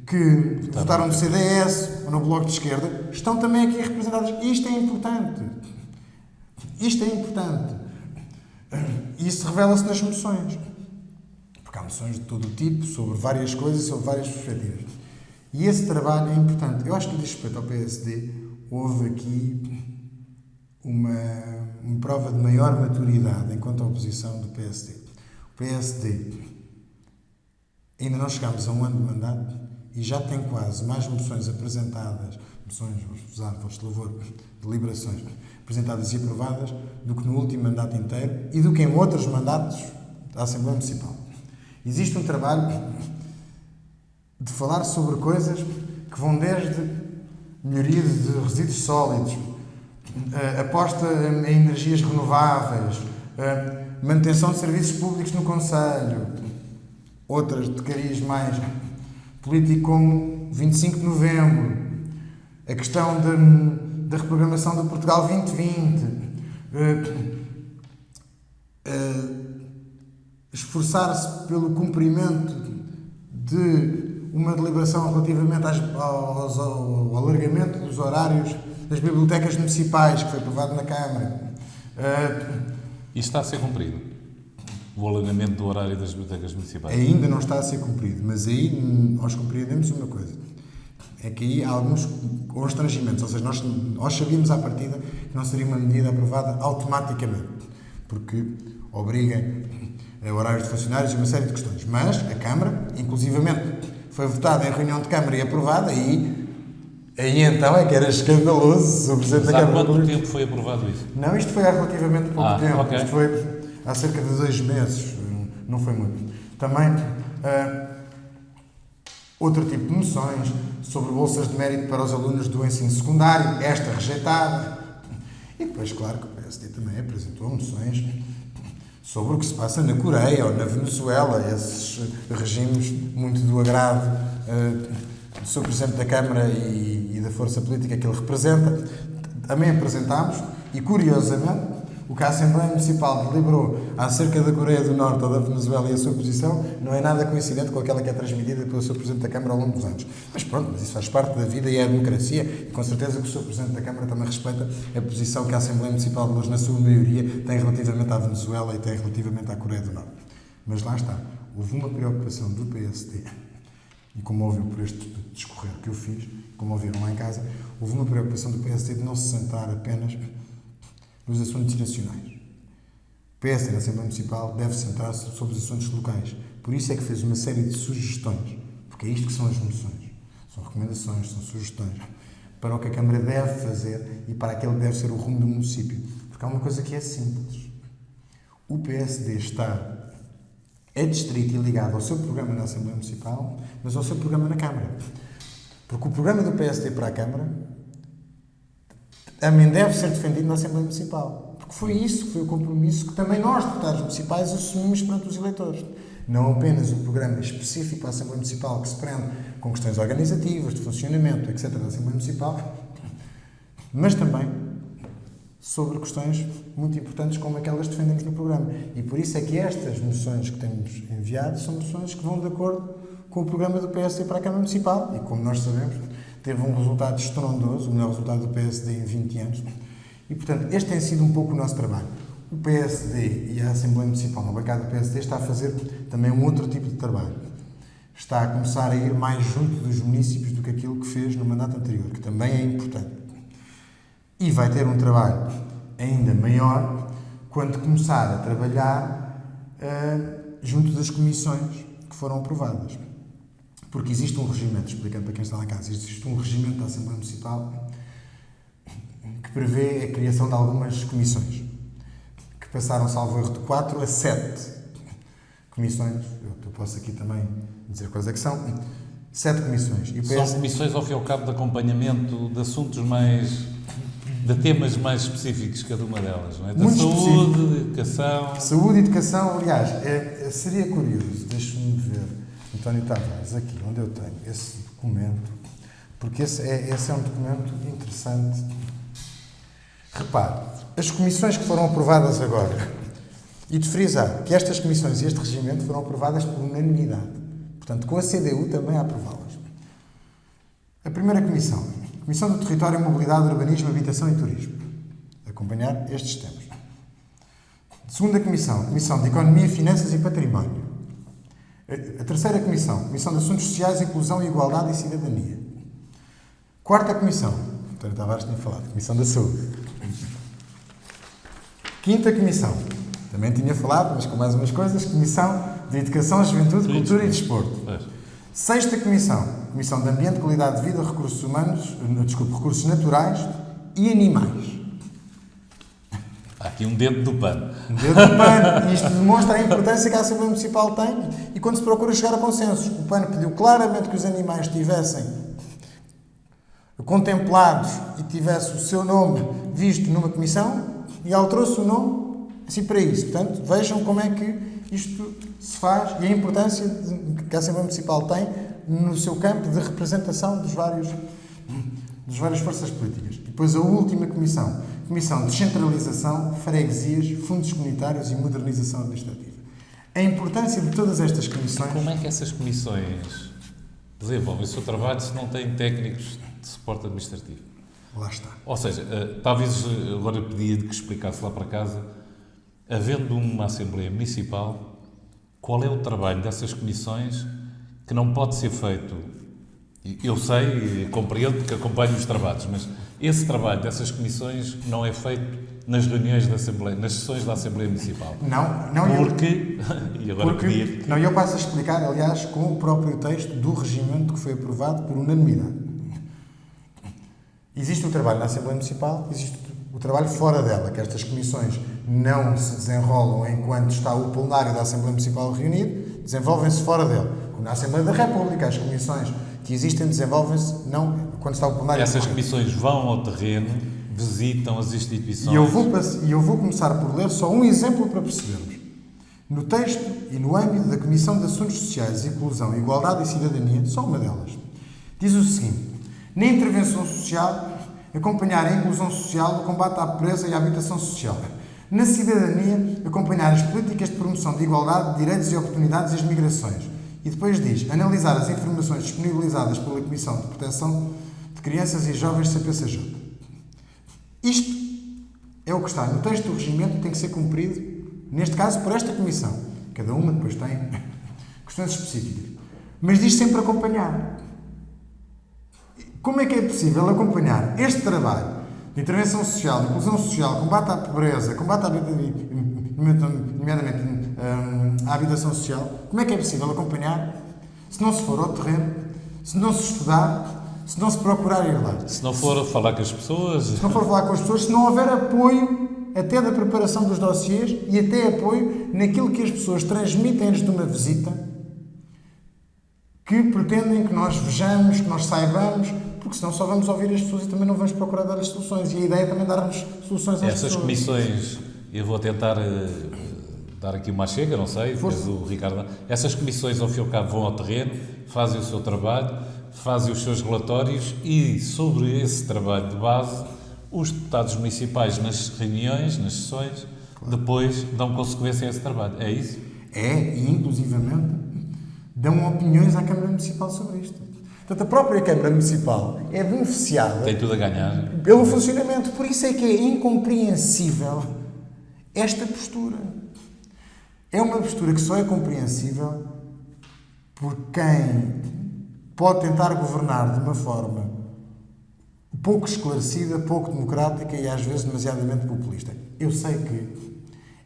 que votaram no CDS ou no Bloco de Esquerda estão também aqui representadas. Isto é importante. Isto é importante. E isso revela-se nas moções. Porque há moções de todo o tipo, sobre várias coisas, sobre várias perspectivas. E esse trabalho é importante. Eu acho que, no respeito ao PSD, houve aqui uma prova de maior maturidade enquanto à oposição do PSD. O PSD, ainda não chegámos a um ano de mandato e já tem quase mais moções apresentadas, moções, vamos usar, vosso louvor, deliberações, apresentadas e aprovadas, do que no último mandato inteiro e do que em outros mandatos da Assembleia Municipal. Existe um trabalho de falar sobre coisas que vão desde melhoria de resíduos sólidos, aposta em energias renováveis, manutenção de serviços públicos no concelho, outras de cariz mais político como 25 de novembro, a questão da reprogramação do Portugal 2020, esforçar-se pelo cumprimento de uma deliberação relativamente ao alargamento dos horários das bibliotecas municipais, que foi aprovado na Câmara. Isso está a ser cumprido? O alargamento do horário das bibliotecas municipais? Ainda não está a ser cumprido, mas aí nós compreendemos uma coisa. É que aí há alguns constrangimentos, ou seja, nós sabíamos à partida que não seria uma medida aprovada automaticamente, porque obriga a horários de funcionários e uma série de questões. Mas a Câmara, inclusivamente, foi votada em reunião de Câmara e aprovada, e aí então é que era escandaloso o Presidente da Câmara. Há quanto tempo foi aprovado isso? Não, isto foi há relativamente pouco tempo. Okay. Isto foi há cerca de 2 meses, não foi muito. Também outro tipo de moções sobre bolsas de mérito para os alunos do ensino secundário, esta rejeitada. E depois, claro, que o PSD também apresentou moções sobre o que se passa na Coreia ou na Venezuela, esses regimes muito do agrado do Sr. Presidente da Câmara e da força política que ele representa. Também apresentámos, e curiosamente, o que a Assembleia Municipal deliberou acerca da Coreia do Norte ou da Venezuela e a sua posição não é nada coincidente com aquela que é transmitida pelo Sr. Presidente da Câmara ao longo dos anos. Mas pronto, mas isso faz parte da vida e é a democracia, e com certeza que o Sr. Presidente da Câmara também respeita a posição que a Assembleia Municipal de Loures, na sua maioria, tem relativamente à Venezuela e tem relativamente à Coreia do Norte. Mas lá está, houve uma preocupação do PSD, e como ouviu por este discorrer que eu fiz, como ouviram lá em casa, houve uma preocupação do PSD de não se sentar apenas nos assuntos nacionais. PSD na Assembleia Municipal deve centrar-se sobre os assuntos locais. Por isso é que fez uma série de sugestões, porque é isto que são as moções. São recomendações, são sugestões para o que a Câmara deve fazer e para aquele que deve ser o rumo do município. Porque há uma coisa que é simples. O PSD está adstrito e ligado ao seu programa na Assembleia Municipal, mas ao seu programa na Câmara. Porque o programa do PSD para a Câmara também deve ser defendido na Assembleia Municipal. Porque foi isso, foi o compromisso que também nós, deputados municipais, assumimos perante os eleitores. Não apenas o programa específico para a Assembleia Municipal que se prende com questões organizativas, de funcionamento, etc. da Assembleia Municipal, mas também sobre questões muito importantes como aquelas que defendemos no programa. E por isso é que estas moções que temos enviado são moções que vão de acordo com o programa do PSD para a Câmara Municipal. E como nós sabemos, teve um resultado estrondoso, o melhor resultado do PSD em 20 anos. E, portanto, este tem sido um pouco o nosso trabalho. O PSD e a Assembleia Municipal, na bancada do PSD, está a fazer também um outro tipo de trabalho. Está a começar a ir mais junto dos municípios do que aquilo que fez no mandato anterior, que também é importante. E vai ter um trabalho ainda maior quando começar a trabalhar junto das comissões que foram aprovadas. Porque existe um regimento, explicando para quem está lá em casa, existe um regimento da Assembleia Municipal que prevê a criação de algumas comissões, que passaram, salvo erro, de 4 a 7 comissões. Eu posso aqui também dizer quais é que são. 7 comissões. E são comissões, ao fim e ao cabo, de acompanhamento de assuntos de temas mais específicos, cada uma delas, não é? Da saúde, educação... Saúde e educação, aliás, seria curioso, deixe-me ver, António Tavares, aqui onde eu tenho esse documento, porque esse é um documento interessante. Repare, as comissões que foram aprovadas agora, e de frisar que estas comissões e este regimento foram aprovadas por unanimidade, portanto, com a CDU também a aprová-las. A primeira comissão... Comissão do Território, Mobilidade, Urbanismo, Habitação e Turismo. Acompanhar estes temas. Segunda comissão, Comissão de Economia, Finanças e Património. A terceira comissão, Comissão de Assuntos Sociais, Inclusão, Igualdade e Cidadania. Quarta comissão, António Tavares tinha falado, Comissão da Saúde. Quinta comissão, também tinha falado, mas com mais umas coisas, Comissão de Educação, Juventude, Cultura e Desporto. Sexta comissão, Comissão de Ambiente, Qualidade de Vida, Recursos Humanos, Recursos Naturais e Animais. Há aqui um dedo do pano. Um dedo do pano. E isto demonstra a importância que a Assembleia Municipal tem e quando se procura chegar a consensos. O PAN pediu claramente que os animais estivessem contemplados e tivesse o seu nome visto numa comissão e alterou-se o nome assim para isso. Portanto, vejam como é que isto se faz e a importância que a Assembleia Municipal tem no seu campo de representação dos várias forças políticas. E depois a última comissão, Comissão de Descentralização, Freguesias, Fundos Comunitários e Modernização Administrativa. A importância de todas estas comissões... Como é que essas comissões desenvolvem o seu trabalho se não têm técnicos de suporte administrativo? Lá está. Ou seja, talvez agora eu pedia que explicasse lá para casa, havendo uma Assembleia Municipal, qual é o trabalho dessas comissões que não pode ser feito? Eu sei e compreendo porque acompanho os trabalhos, mas esse trabalho dessas comissões não é feito nas reuniões da Assembleia, nas sessões da Assembleia Municipal. Não. Porque... E agora pedir... Não, eu passo a explicar, aliás, com o próprio texto do regimento que foi aprovado por unanimidade. Existe o trabalho na Assembleia Municipal, existe o trabalho fora dela, que estas comissões não se desenrolam enquanto está o plenário da Assembleia Municipal reunido, desenvolvem-se fora dela. Como na Assembleia da República, as comissões que existem desenvolvem-se não quando está o plenário. Essas comissões vão ao terreno, visitam as instituições... E eu vou começar por ler só um exemplo para percebermos. No texto e no âmbito da Comissão de Assuntos Sociais, Inclusão, Igualdade e Cidadania, só uma delas, diz o seguinte: na intervenção social, acompanhar a inclusão social, o combate à pobreza e à habitação social. Na cidadania, acompanhar as políticas de promoção de igualdade, direitos e oportunidades e as migrações. E depois diz, analisar as informações disponibilizadas pela Comissão de Proteção de Crianças e Jovens CPCJ. Isto é o que está no texto do regimento e tem que ser cumprido, neste caso, por esta Comissão. Cada uma depois tem questões específicas. Mas diz sempre acompanhar. Como é que é possível acompanhar este trabalho de intervenção social, inclusão social, combate à pobreza, combate à nomeadamente a habitação social, como é que é possível acompanhar se não se for ao terreno, se não se estudar, se não se procurar ir lá? Se não for falar com as pessoas... Se não for falar com as pessoas, se não houver apoio até da preparação dos dossiês e até apoio naquilo que as pessoas transmitem antes de uma visita, que pretendem que nós vejamos, que nós saibamos, porque senão só vamos ouvir as pessoas e também não vamos procurar dar-lhes soluções. E a ideia é também dar-nos soluções às pessoas. Essas comissões, eu vou tentar dar aqui uma chega, não sei, depois o Ricardo... Essas comissões, ao fim e ao cabo, vão ao terreno, fazem o seu trabalho, fazem os seus relatórios e, sobre esse trabalho de base, os deputados municipais, nas reuniões, nas sessões, depois dão consequência a esse trabalho. É isso? É, e inclusivamente dão opiniões à Câmara Municipal sobre isto. Portanto, a própria Câmara Municipal é beneficiada... Tem tudo a ganhar. ...pelo funcionamento. Por isso é que é incompreensível esta postura. É uma postura que só é compreensível por quem pode tentar governar de uma forma pouco esclarecida, pouco democrática e às vezes demasiadamente populista. Eu sei que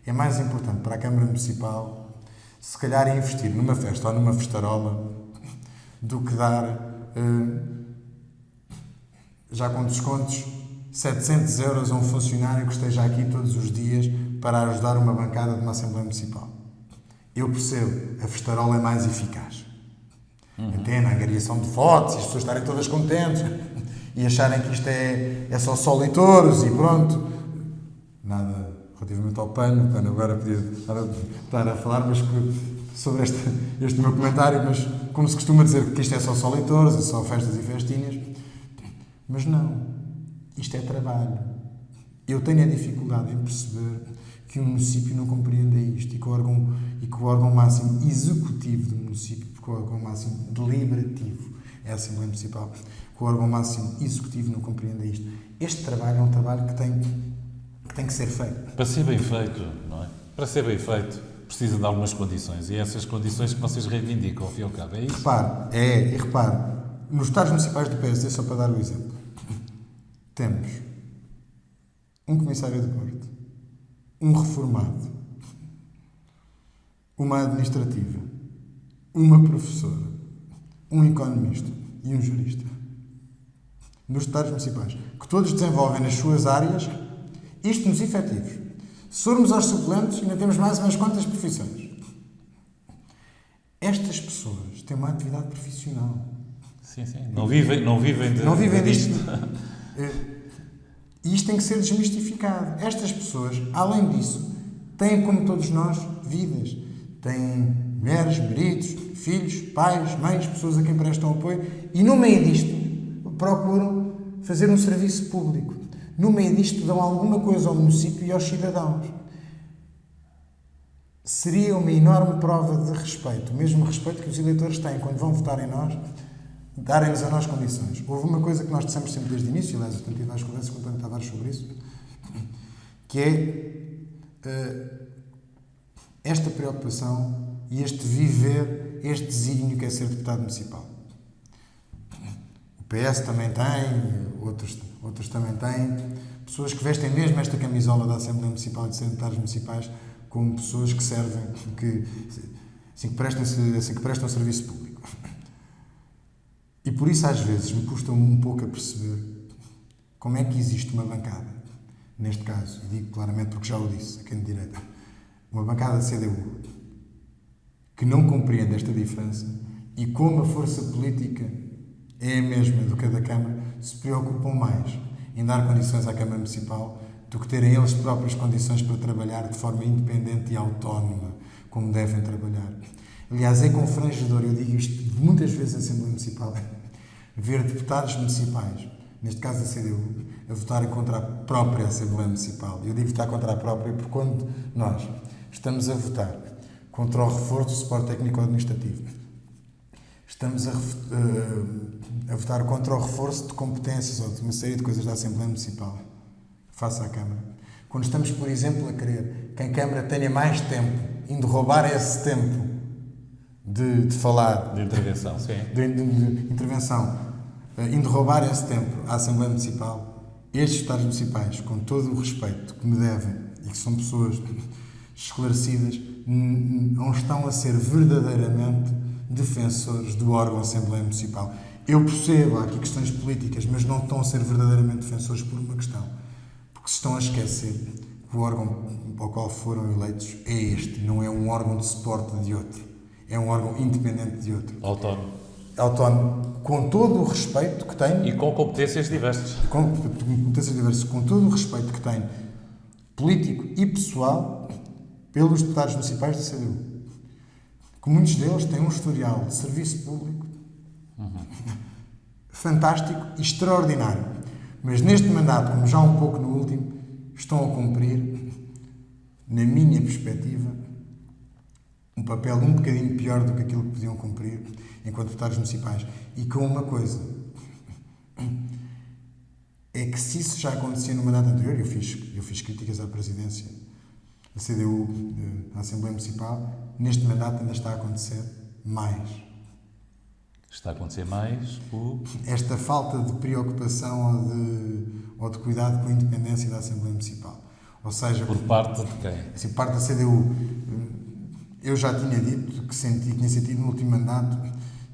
é mais importante para a Câmara Municipal se calhar investir numa festa ou numa festarola do que dar, já com descontos, 700 euros a um funcionário que esteja aqui todos os dias para ajudar uma bancada de uma Assembleia Municipal. Eu percebo, a festarola é mais eficaz. Até na angariação de votos, e as pessoas estarem todas contentes e acharem que isto é só eleitores e pronto. Nada relativamente ao PAN, o PAN agora podia estar a falar sobre este meu comentário, mas como se costuma dizer que isto é só eleitores, é só festas e festinhas. Mas não, isto é trabalho. Eu tenho a dificuldade em perceber que o município não compreenda isto e que o órgão máximo executivo do município, porque o órgão máximo deliberativo é a Assembleia Municipal, que o órgão máximo executivo não compreenda isto. Este trabalho é um trabalho que tem que ser feito. Para ser bem feito, não é? Para ser bem feito, precisa de algumas condições. E essas condições que vocês reivindicam, ao fim e ao cabo, é isso? Repare, nos estados municipais do PSD, só para dar o exemplo, temos um comissário de Porto, um reformado, uma administrativa, uma professora, um economista e um jurista. Nos estados municipais, que todos desenvolvem nas suas áreas isto nos efetivos. Se formos aos suplentes, ainda temos mais umas quantas profissões. Estas pessoas têm uma atividade profissional. Sim. Não vivem disto. E isto tem que ser desmistificado. Estas pessoas, além disso, têm, como todos nós, vidas. Têm mulheres, maridos, filhos, pais, mães, pessoas a quem prestam apoio. E no meio disto, procuram fazer um serviço público. No meio disto, dão alguma coisa ao município e aos cidadãos. Seria uma enorme prova de respeito, o mesmo respeito que os eleitores têm quando vão votar em nós, darem-nos a nós condições. Houve uma coisa que nós dissemos sempre desde o início, aliás, eu tive várias conversas com o António Tavares sobre isso, que é esta preocupação e este viver, este desígnio que é ser deputado municipal. O PS também tem, outros também têm, pessoas que vestem mesmo esta camisola da Assembleia Municipal e de serem deputados municipais como pessoas que servem, que prestam serviço público. E por isso, às vezes, me custa um pouco a perceber como é que existe uma bancada, neste caso, e digo claramente porque já o disse, a quem de direita, uma bancada da CDU, que não compreende esta diferença e como a força política é a mesma do que a da Câmara, se preocupam mais em dar condições à Câmara Municipal do que terem eles próprios condições para trabalhar de forma independente e autónoma, como devem trabalhar. Aliás, é confrangedor, eu digo isto muitas vezes na Assembleia Municipal, ver deputados municipais, neste caso da CDU, a votarem contra a própria Assembleia Municipal. Eu digo votar contra a própria porque quando nós estamos a votar contra o reforço do suporte técnico-administrativo, estamos a votar contra o reforço de competências ou de uma série de coisas da Assembleia Municipal, face à Câmara. Quando estamos, por exemplo, a querer que a Câmara tenha mais tempo, indo roubar esse tempo de falar... De intervenção, sim. De intervenção. Indo roubar esse tempo à Assembleia Municipal, estes deputados municipais, com todo o respeito que me devem, e que são pessoas esclarecidas, não estão a ser verdadeiramente defensores do órgão Assembleia Municipal. Eu percebo, há aqui questões políticas, mas não estão a ser verdadeiramente defensores por uma questão. Porque se estão a esquecer que o órgão ao qual foram eleitos é este, não é um órgão de suporte de outro. É um órgão independente de outro. Autónomo. Autónomo, com todo o respeito que tem... E com competências diversas. Com competências diversas, com todo o respeito que tem político e pessoal pelos deputados municipais da CDU. Que muitos deles têm um historial de serviço público fantástico e extraordinário. Mas neste mandato, como já um pouco no último, estão a cumprir, na minha perspectiva, um papel um bocadinho pior do que aquilo que podiam cumprir enquanto deputados municipais. E com uma coisa, é que se isso já acontecia no mandato anterior, eu fiz críticas à presidência da CDU, à Assembleia Municipal, neste mandato ainda está a acontecer mais. Está a acontecer mais esta falta de preocupação ou de cuidado com a independência da Assembleia Municipal. Ou seja... Por parte de quem? Assim, parte da CDU. Eu já tinha dito que tinha sentido no último mandato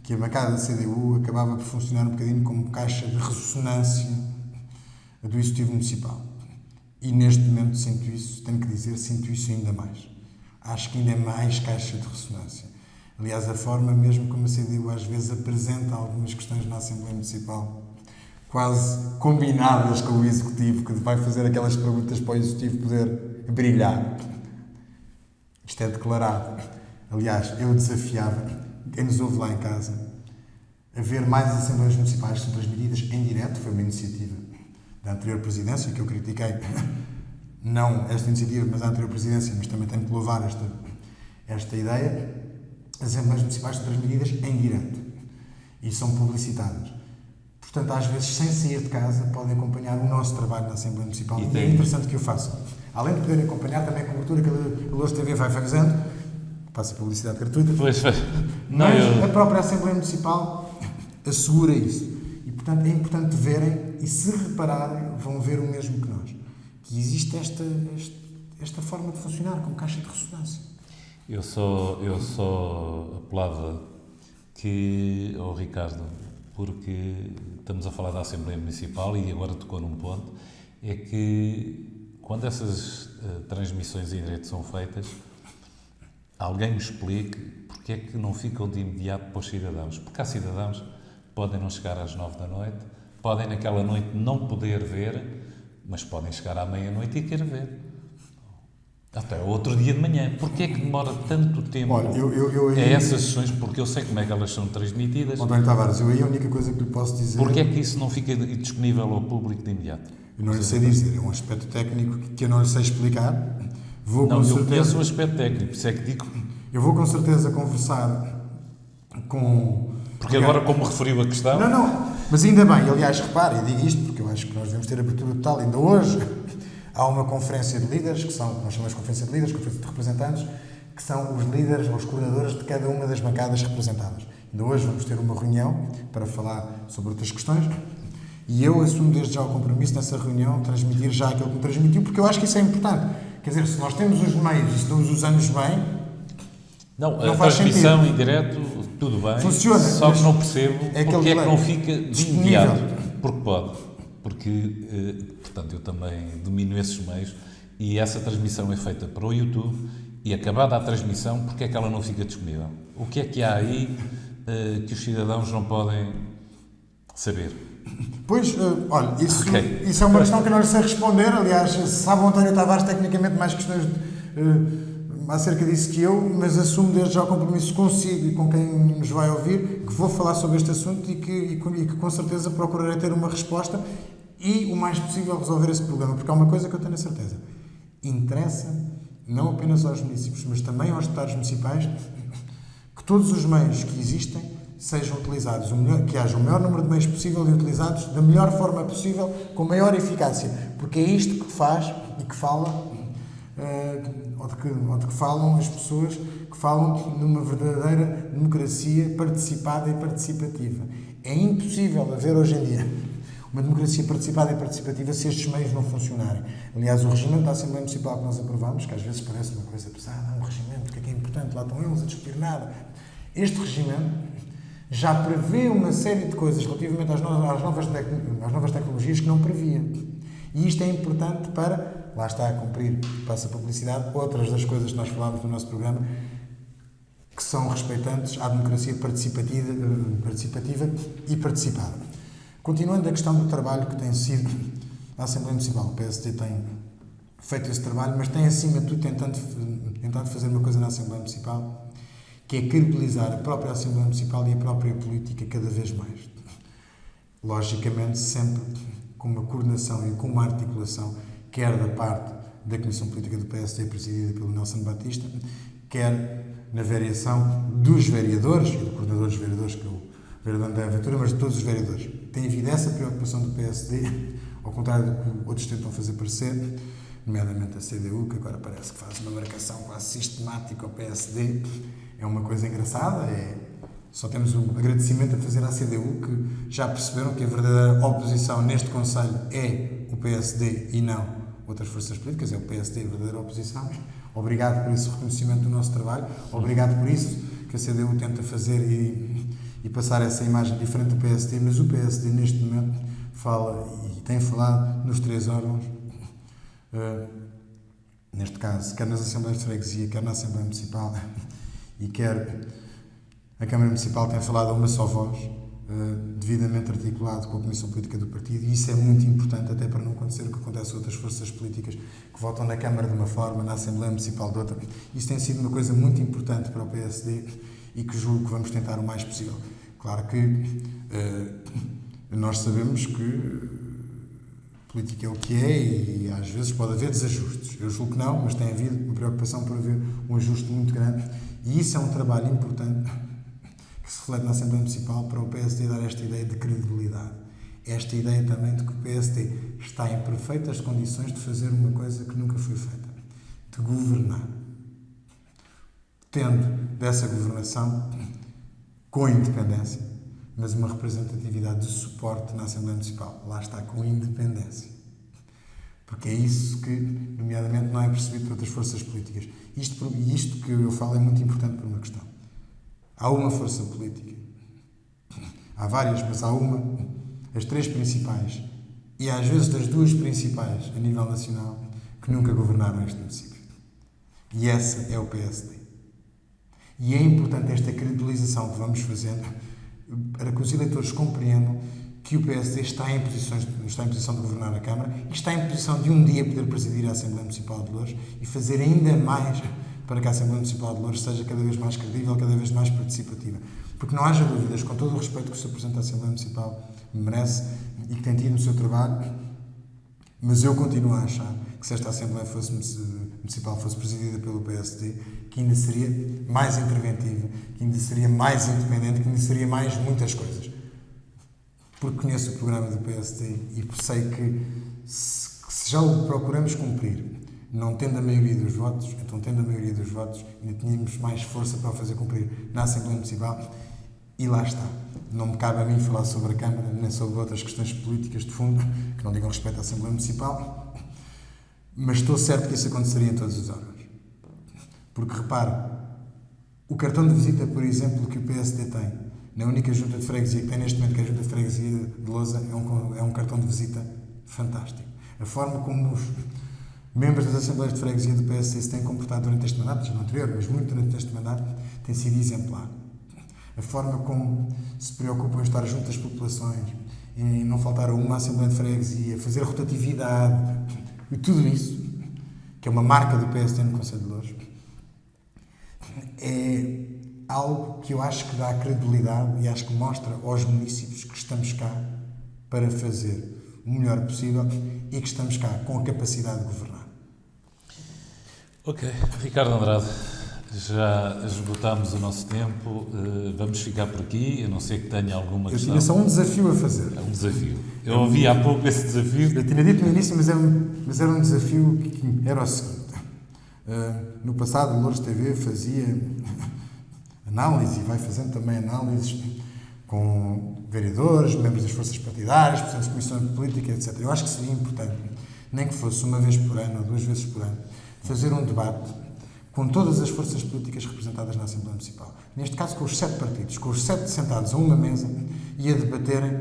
que a bancada da CDU acabava por funcionar um bocadinho como caixa de ressonância do Executivo Municipal. E neste momento sinto isso ainda mais. Acho que ainda é mais caixa de ressonância. Aliás, a forma mesmo como a CDU às vezes apresenta algumas questões na Assembleia Municipal, quase combinadas com o Executivo, que vai fazer aquelas perguntas para o Executivo poder brilhar. Isto é declarado. Aliás, eu desafiava quem nos ouve lá em casa a ver mais as Assembleias Municipais que são transmitidas em direto. Foi uma iniciativa da anterior Presidência, que eu critiquei, não esta iniciativa, mas a anterior Presidência, mas também tenho que louvar esta ideia. As Assembleias Municipais são transmitidas em direto e são publicitadas. Portanto, às vezes, sem sair de casa, podem acompanhar o nosso trabalho na Assembleia Municipal e é interessante que o façam. Além de poderem acompanhar também a cobertura que a Louros TV vai fazendo, passa publicidade gratuita, mas a própria Assembleia Municipal assegura isso. E, portanto, é importante verem e, se repararem, vão ver o mesmo que nós. Que existe esta forma de funcionar, como caixa de ressonância. Eu só apelava que, ao Ricardo, porque estamos a falar da Assembleia Municipal e agora tocou num ponto, é que quando essas transmissões em direto são feitas, alguém me explique porque é que não ficam de imediato para os cidadãos. Porque há cidadãos que podem não chegar às 9 da noite, podem naquela noite não poder ver, mas podem chegar à meia-noite e querer ver. Até outro dia de manhã. Porquê é que demora tanto tempo? Olha, essas sessões? Porque eu sei como é que elas são transmitidas. António Tavares, eu aí a única coisa que lhe posso dizer... Porquê é que isso não fica disponível ao público de imediato? Eu não lhe sei dizer, é um aspecto técnico que eu não lhe sei explicar. Eu conheço o aspecto técnico, isso é que digo... Eu vou com certeza conversar com... Porque agora, como referiu a questão... Não, mas ainda bem, aliás, repare, eu digo isto porque eu acho que nós devemos ter abertura total, ainda hoje... Há uma conferência de líderes, que nós chamamos de conferência de líderes, conferência de representantes, que são os líderes ou os coordenadores de cada uma das bancadas representadas. Ainda hoje vamos ter uma reunião para falar sobre outras questões e eu assumo desde já o compromisso nessa reunião transmitir já aquilo que me transmitiu, porque eu acho que isso é importante. Quer dizer, se nós temos os meios e se não os usamos bem, não faz sentido. A transmissão em direto, tudo bem. Funciona. Só que não percebo porque é que não fica de imediato. Porque pode. Porque, portanto, eu também domino esses meios e essa transmissão é feita para o YouTube e, acabada a transmissão, porque é que ela não fica disponível? O que é que há aí que os cidadãos não podem saber? Pois, olha, isso é uma questão que eu não lhe sei responder. Aliás, sabe o António Tavares tecnicamente mais questões acerca disso que eu, mas assumo desde já o compromisso consigo e com quem nos vai ouvir que vou falar sobre este assunto e que com certeza procurarei ter uma resposta e o mais possível resolver esse problema, porque há uma coisa que eu tenho a certeza: interessa não apenas aos municípios, mas também aos deputados municipais que todos os meios que existem sejam utilizados, que haja o maior número de meios possível e utilizados da melhor forma possível, com maior eficácia, porque é isto que faz e que fala ou de que falam as pessoas que falam numa verdadeira democracia participada e participativa. É impossível haver hoje em dia uma democracia participada e participativa se estes meios não funcionarem. Aliás, o regimento da Assembleia Municipal que nós aprovamos, que às vezes parece uma coisa pesada, um regimento, o que é importante, lá estão eles a discutir nada. Este regimento já prevê uma série de coisas relativamente às novas tecnologias que não previa. E isto é importante para, lá está a cumprir, passa a publicidade, outras das coisas que nós falámos no nosso programa, que são respeitantes à democracia participativa e participada. Continuando a questão do trabalho que tem sido a Assembleia Municipal, o PSD tem feito esse trabalho, mas tem acima de tudo tentado fazer uma coisa na Assembleia Municipal, que é credibilizar a própria Assembleia Municipal e a própria política cada vez mais. Logicamente, sempre com uma coordenação e com uma articulação, quer da parte da Comissão Política do PSD, presidida pelo Nelson Batista, quer na variação dos vereadores, e do coordenador dos vereadores, que é o vereador André Ventura, mas de todos os vereadores. Tem havido essa preocupação do PSD, ao contrário do que outros tentam fazer parecer, nomeadamente a CDU, que agora parece que faz uma marcação quase sistemática ao PSD. É uma coisa engraçada, só temos um agradecimento a fazer à CDU, que já perceberam que a verdadeira oposição neste Conselho é o PSD e não outras forças políticas, é o PSD a verdadeira oposição. Obrigado por esse reconhecimento do nosso trabalho, obrigado por isso que a CDU tenta fazer e passar essa imagem diferente do PSD, mas o PSD neste momento fala e tem falado nos 3 órgãos, neste caso, quer nas Assembleias de Freguesia, quer na Assembleia Municipal e quer a Câmara Municipal, tem falado a uma só voz, devidamente articulado com a Comissão Política do Partido, e isso é muito importante até para não acontecer o que acontece a outras forças políticas que votam na Câmara de uma forma, na Assembleia Municipal de outra. Isso tem sido uma coisa muito importante para o PSD e que julgo que vamos tentar o mais possível. Claro que nós sabemos que política é o que é e às vezes pode haver desajustes. Eu julgo que não, mas tem havido uma preocupação por haver um ajuste muito grande, e isso é um trabalho importante que se reflete na Assembleia Municipal para o PSD dar esta ideia de credibilidade. Esta ideia também de que o PSD está em perfeitas condições de fazer uma coisa que nunca foi feita, de governar. Tendo dessa governação com independência, mas uma representatividade de suporte na Assembleia Municipal. Lá está, com independência. Porque é isso que, nomeadamente, não é percebido por outras forças políticas. Isto que eu falo é muito importante por uma questão. Há uma força política. Há várias, mas há uma, as 3 principais, e às vezes das 2 principais a nível nacional, que nunca governaram este município. E essa é o PSD. E é importante esta credibilização que vamos fazendo para que os eleitores compreendam que o PSD está em posição de governar a Câmara e está em posição de um dia poder presidir a Assembleia Municipal de Loures e fazer ainda mais para que a Assembleia Municipal de Loures seja cada vez mais credível, cada vez mais participativa. Porque não haja dúvidas, com todo o respeito que o Sr. Presidente da Assembleia Municipal merece e que tem tido no seu trabalho, mas eu continuo a achar que se esta Assembleia Municipal fosse presidida pelo PSD, que ainda seria mais interventiva, que ainda seria mais independente, que ainda seria mais muitas coisas. Porque conheço o programa do PSD e sei que se já o procuramos cumprir, não tendo a maioria dos votos, então tendo a maioria dos votos, ainda tínhamos mais força para o fazer cumprir na Assembleia Municipal. E lá está. Não me cabe a mim falar sobre a Câmara, nem sobre outras questões políticas de fundo, que não digam respeito à Assembleia Municipal, mas estou certo que isso aconteceria em todos os órgãos. Porque, repare, o cartão de visita, por exemplo, que o PSD tem, na única junta de freguesia que tem neste momento, que é a junta de freguesia de Lousa, é um cartão de visita fantástico. A forma como os membros das Assembleias de Freguesia do PSD se têm comportado durante este mandato, já no anterior, mas muito durante este mandato, tem sido exemplar. A forma como se preocupam em estar junto às populações, em não faltar a uma Assembleia de Freguesia, fazer rotatividade, e tudo isso, que é uma marca do PSD no Conselho de Loures, é algo que eu acho que dá credibilidade e acho que mostra aos municípios que estamos cá para fazer o melhor possível e que estamos cá com a capacidade de governar. Ok, Ricardo Andrade, já esgotámos o nosso tempo, vamos ficar por aqui, a não ser que tenha alguma questão. Eu tinha só um desafio a fazer. É um desafio. Eu ouvi há pouco esse desafio. Eu tinha dito no início, mas era um desafio que era o seguinte. No passado, o Loures TV fazia análise, e vai fazendo também análises com vereadores, membros das forças partidárias, presidentes de comissão de política, etc. Eu acho que seria importante, nem que fosse uma vez por ano ou 2 vezes por ano, fazer um debate com todas as forças políticas representadas na Assembleia Municipal. Neste caso, com os 7 partidos, com os 7 sentados a uma mesa e a debaterem.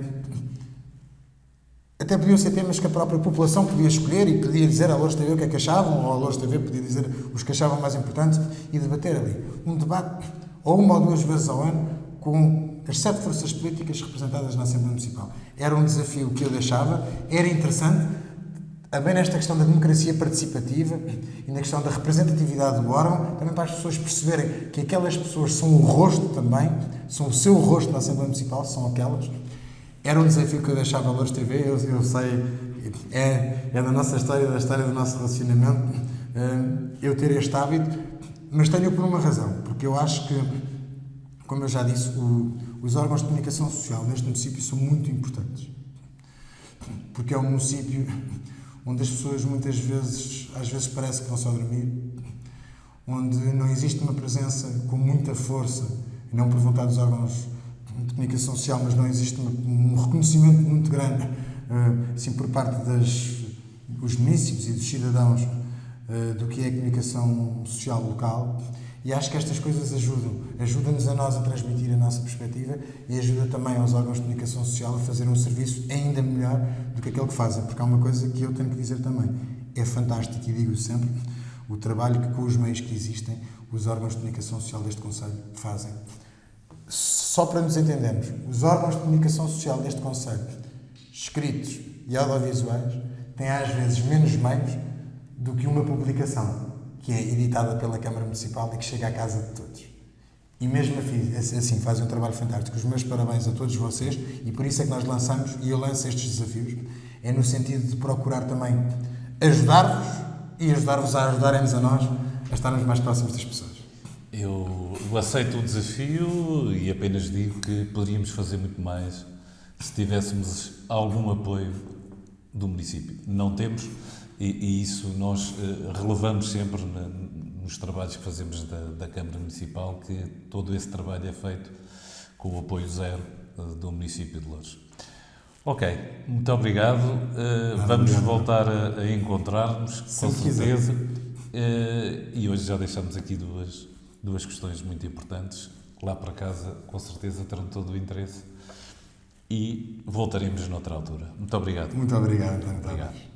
Até podiam ser temas que a própria população podia escolher e podia dizer à Louros TV o que é que achavam, ou a Louros TV podia dizer os que achavam mais importantes e debater ali. Um debate, ou 1 ou 2 vezes ao ano, com as 7 forças políticas representadas na Assembleia Municipal. Era um desafio que eu deixava, era interessante, também nesta questão da democracia participativa e na questão da representatividade do órgão, também para as pessoas perceberem que aquelas pessoas são o rosto também, são o seu rosto na Assembleia Municipal, são aquelas. Era um desafio que eu deixava a Louros TV, eu sei, é da nossa história, da história do nosso relacionamento, eu ter este hábito, mas tenho por uma razão, porque eu acho que, como eu já disse, os órgãos de comunicação social neste município são muito importantes, porque é um município onde as pessoas muitas vezes, às vezes parece que vão só dormir, onde não existe uma presença com muita força, não por vontade dos órgãos de comunicação social, mas não existe um reconhecimento muito grande, assim, por parte dos munícipes e dos cidadãos do que é a comunicação social local. E acho que estas coisas ajudam-nos a nós a transmitir a nossa perspectiva e ajuda também aos órgãos de comunicação social a fazer um serviço ainda melhor do que aquele que fazem, porque há uma coisa que eu tenho que dizer também, é fantástico e digo sempre, o trabalho que com os meios que existem os órgãos de comunicação social deste Conselho fazem. Só para nos entendermos, os órgãos de comunicação social deste Conselho, escritos e audiovisuais, têm às vezes menos meios do que uma publicação que é editada pela Câmara Municipal e que chega à casa de todos. E mesmo assim fazem um trabalho fantástico. Os meus parabéns a todos vocês e por isso é que nós lançamos, e eu lanço estes desafios, é no sentido de procurar também ajudar-vos e ajudar-vos a ajudarem-nos a nós a estarmos mais próximos das pessoas. Eu aceito o desafio e apenas digo que poderíamos fazer muito mais se tivéssemos algum apoio do município. Não temos, e isso nós relevamos sempre nos trabalhos que fazemos da Câmara Municipal, que todo esse trabalho é feito com o apoio zero do município de Louros. Ok, muito obrigado. Vamos voltar a encontrar-nos, com certeza. E hoje já deixamos aqui duas questões muito importantes. Lá para casa, com certeza, terão todo o interesse. E voltaremos noutra altura. Muito obrigado. Muito obrigado, António. Obrigado.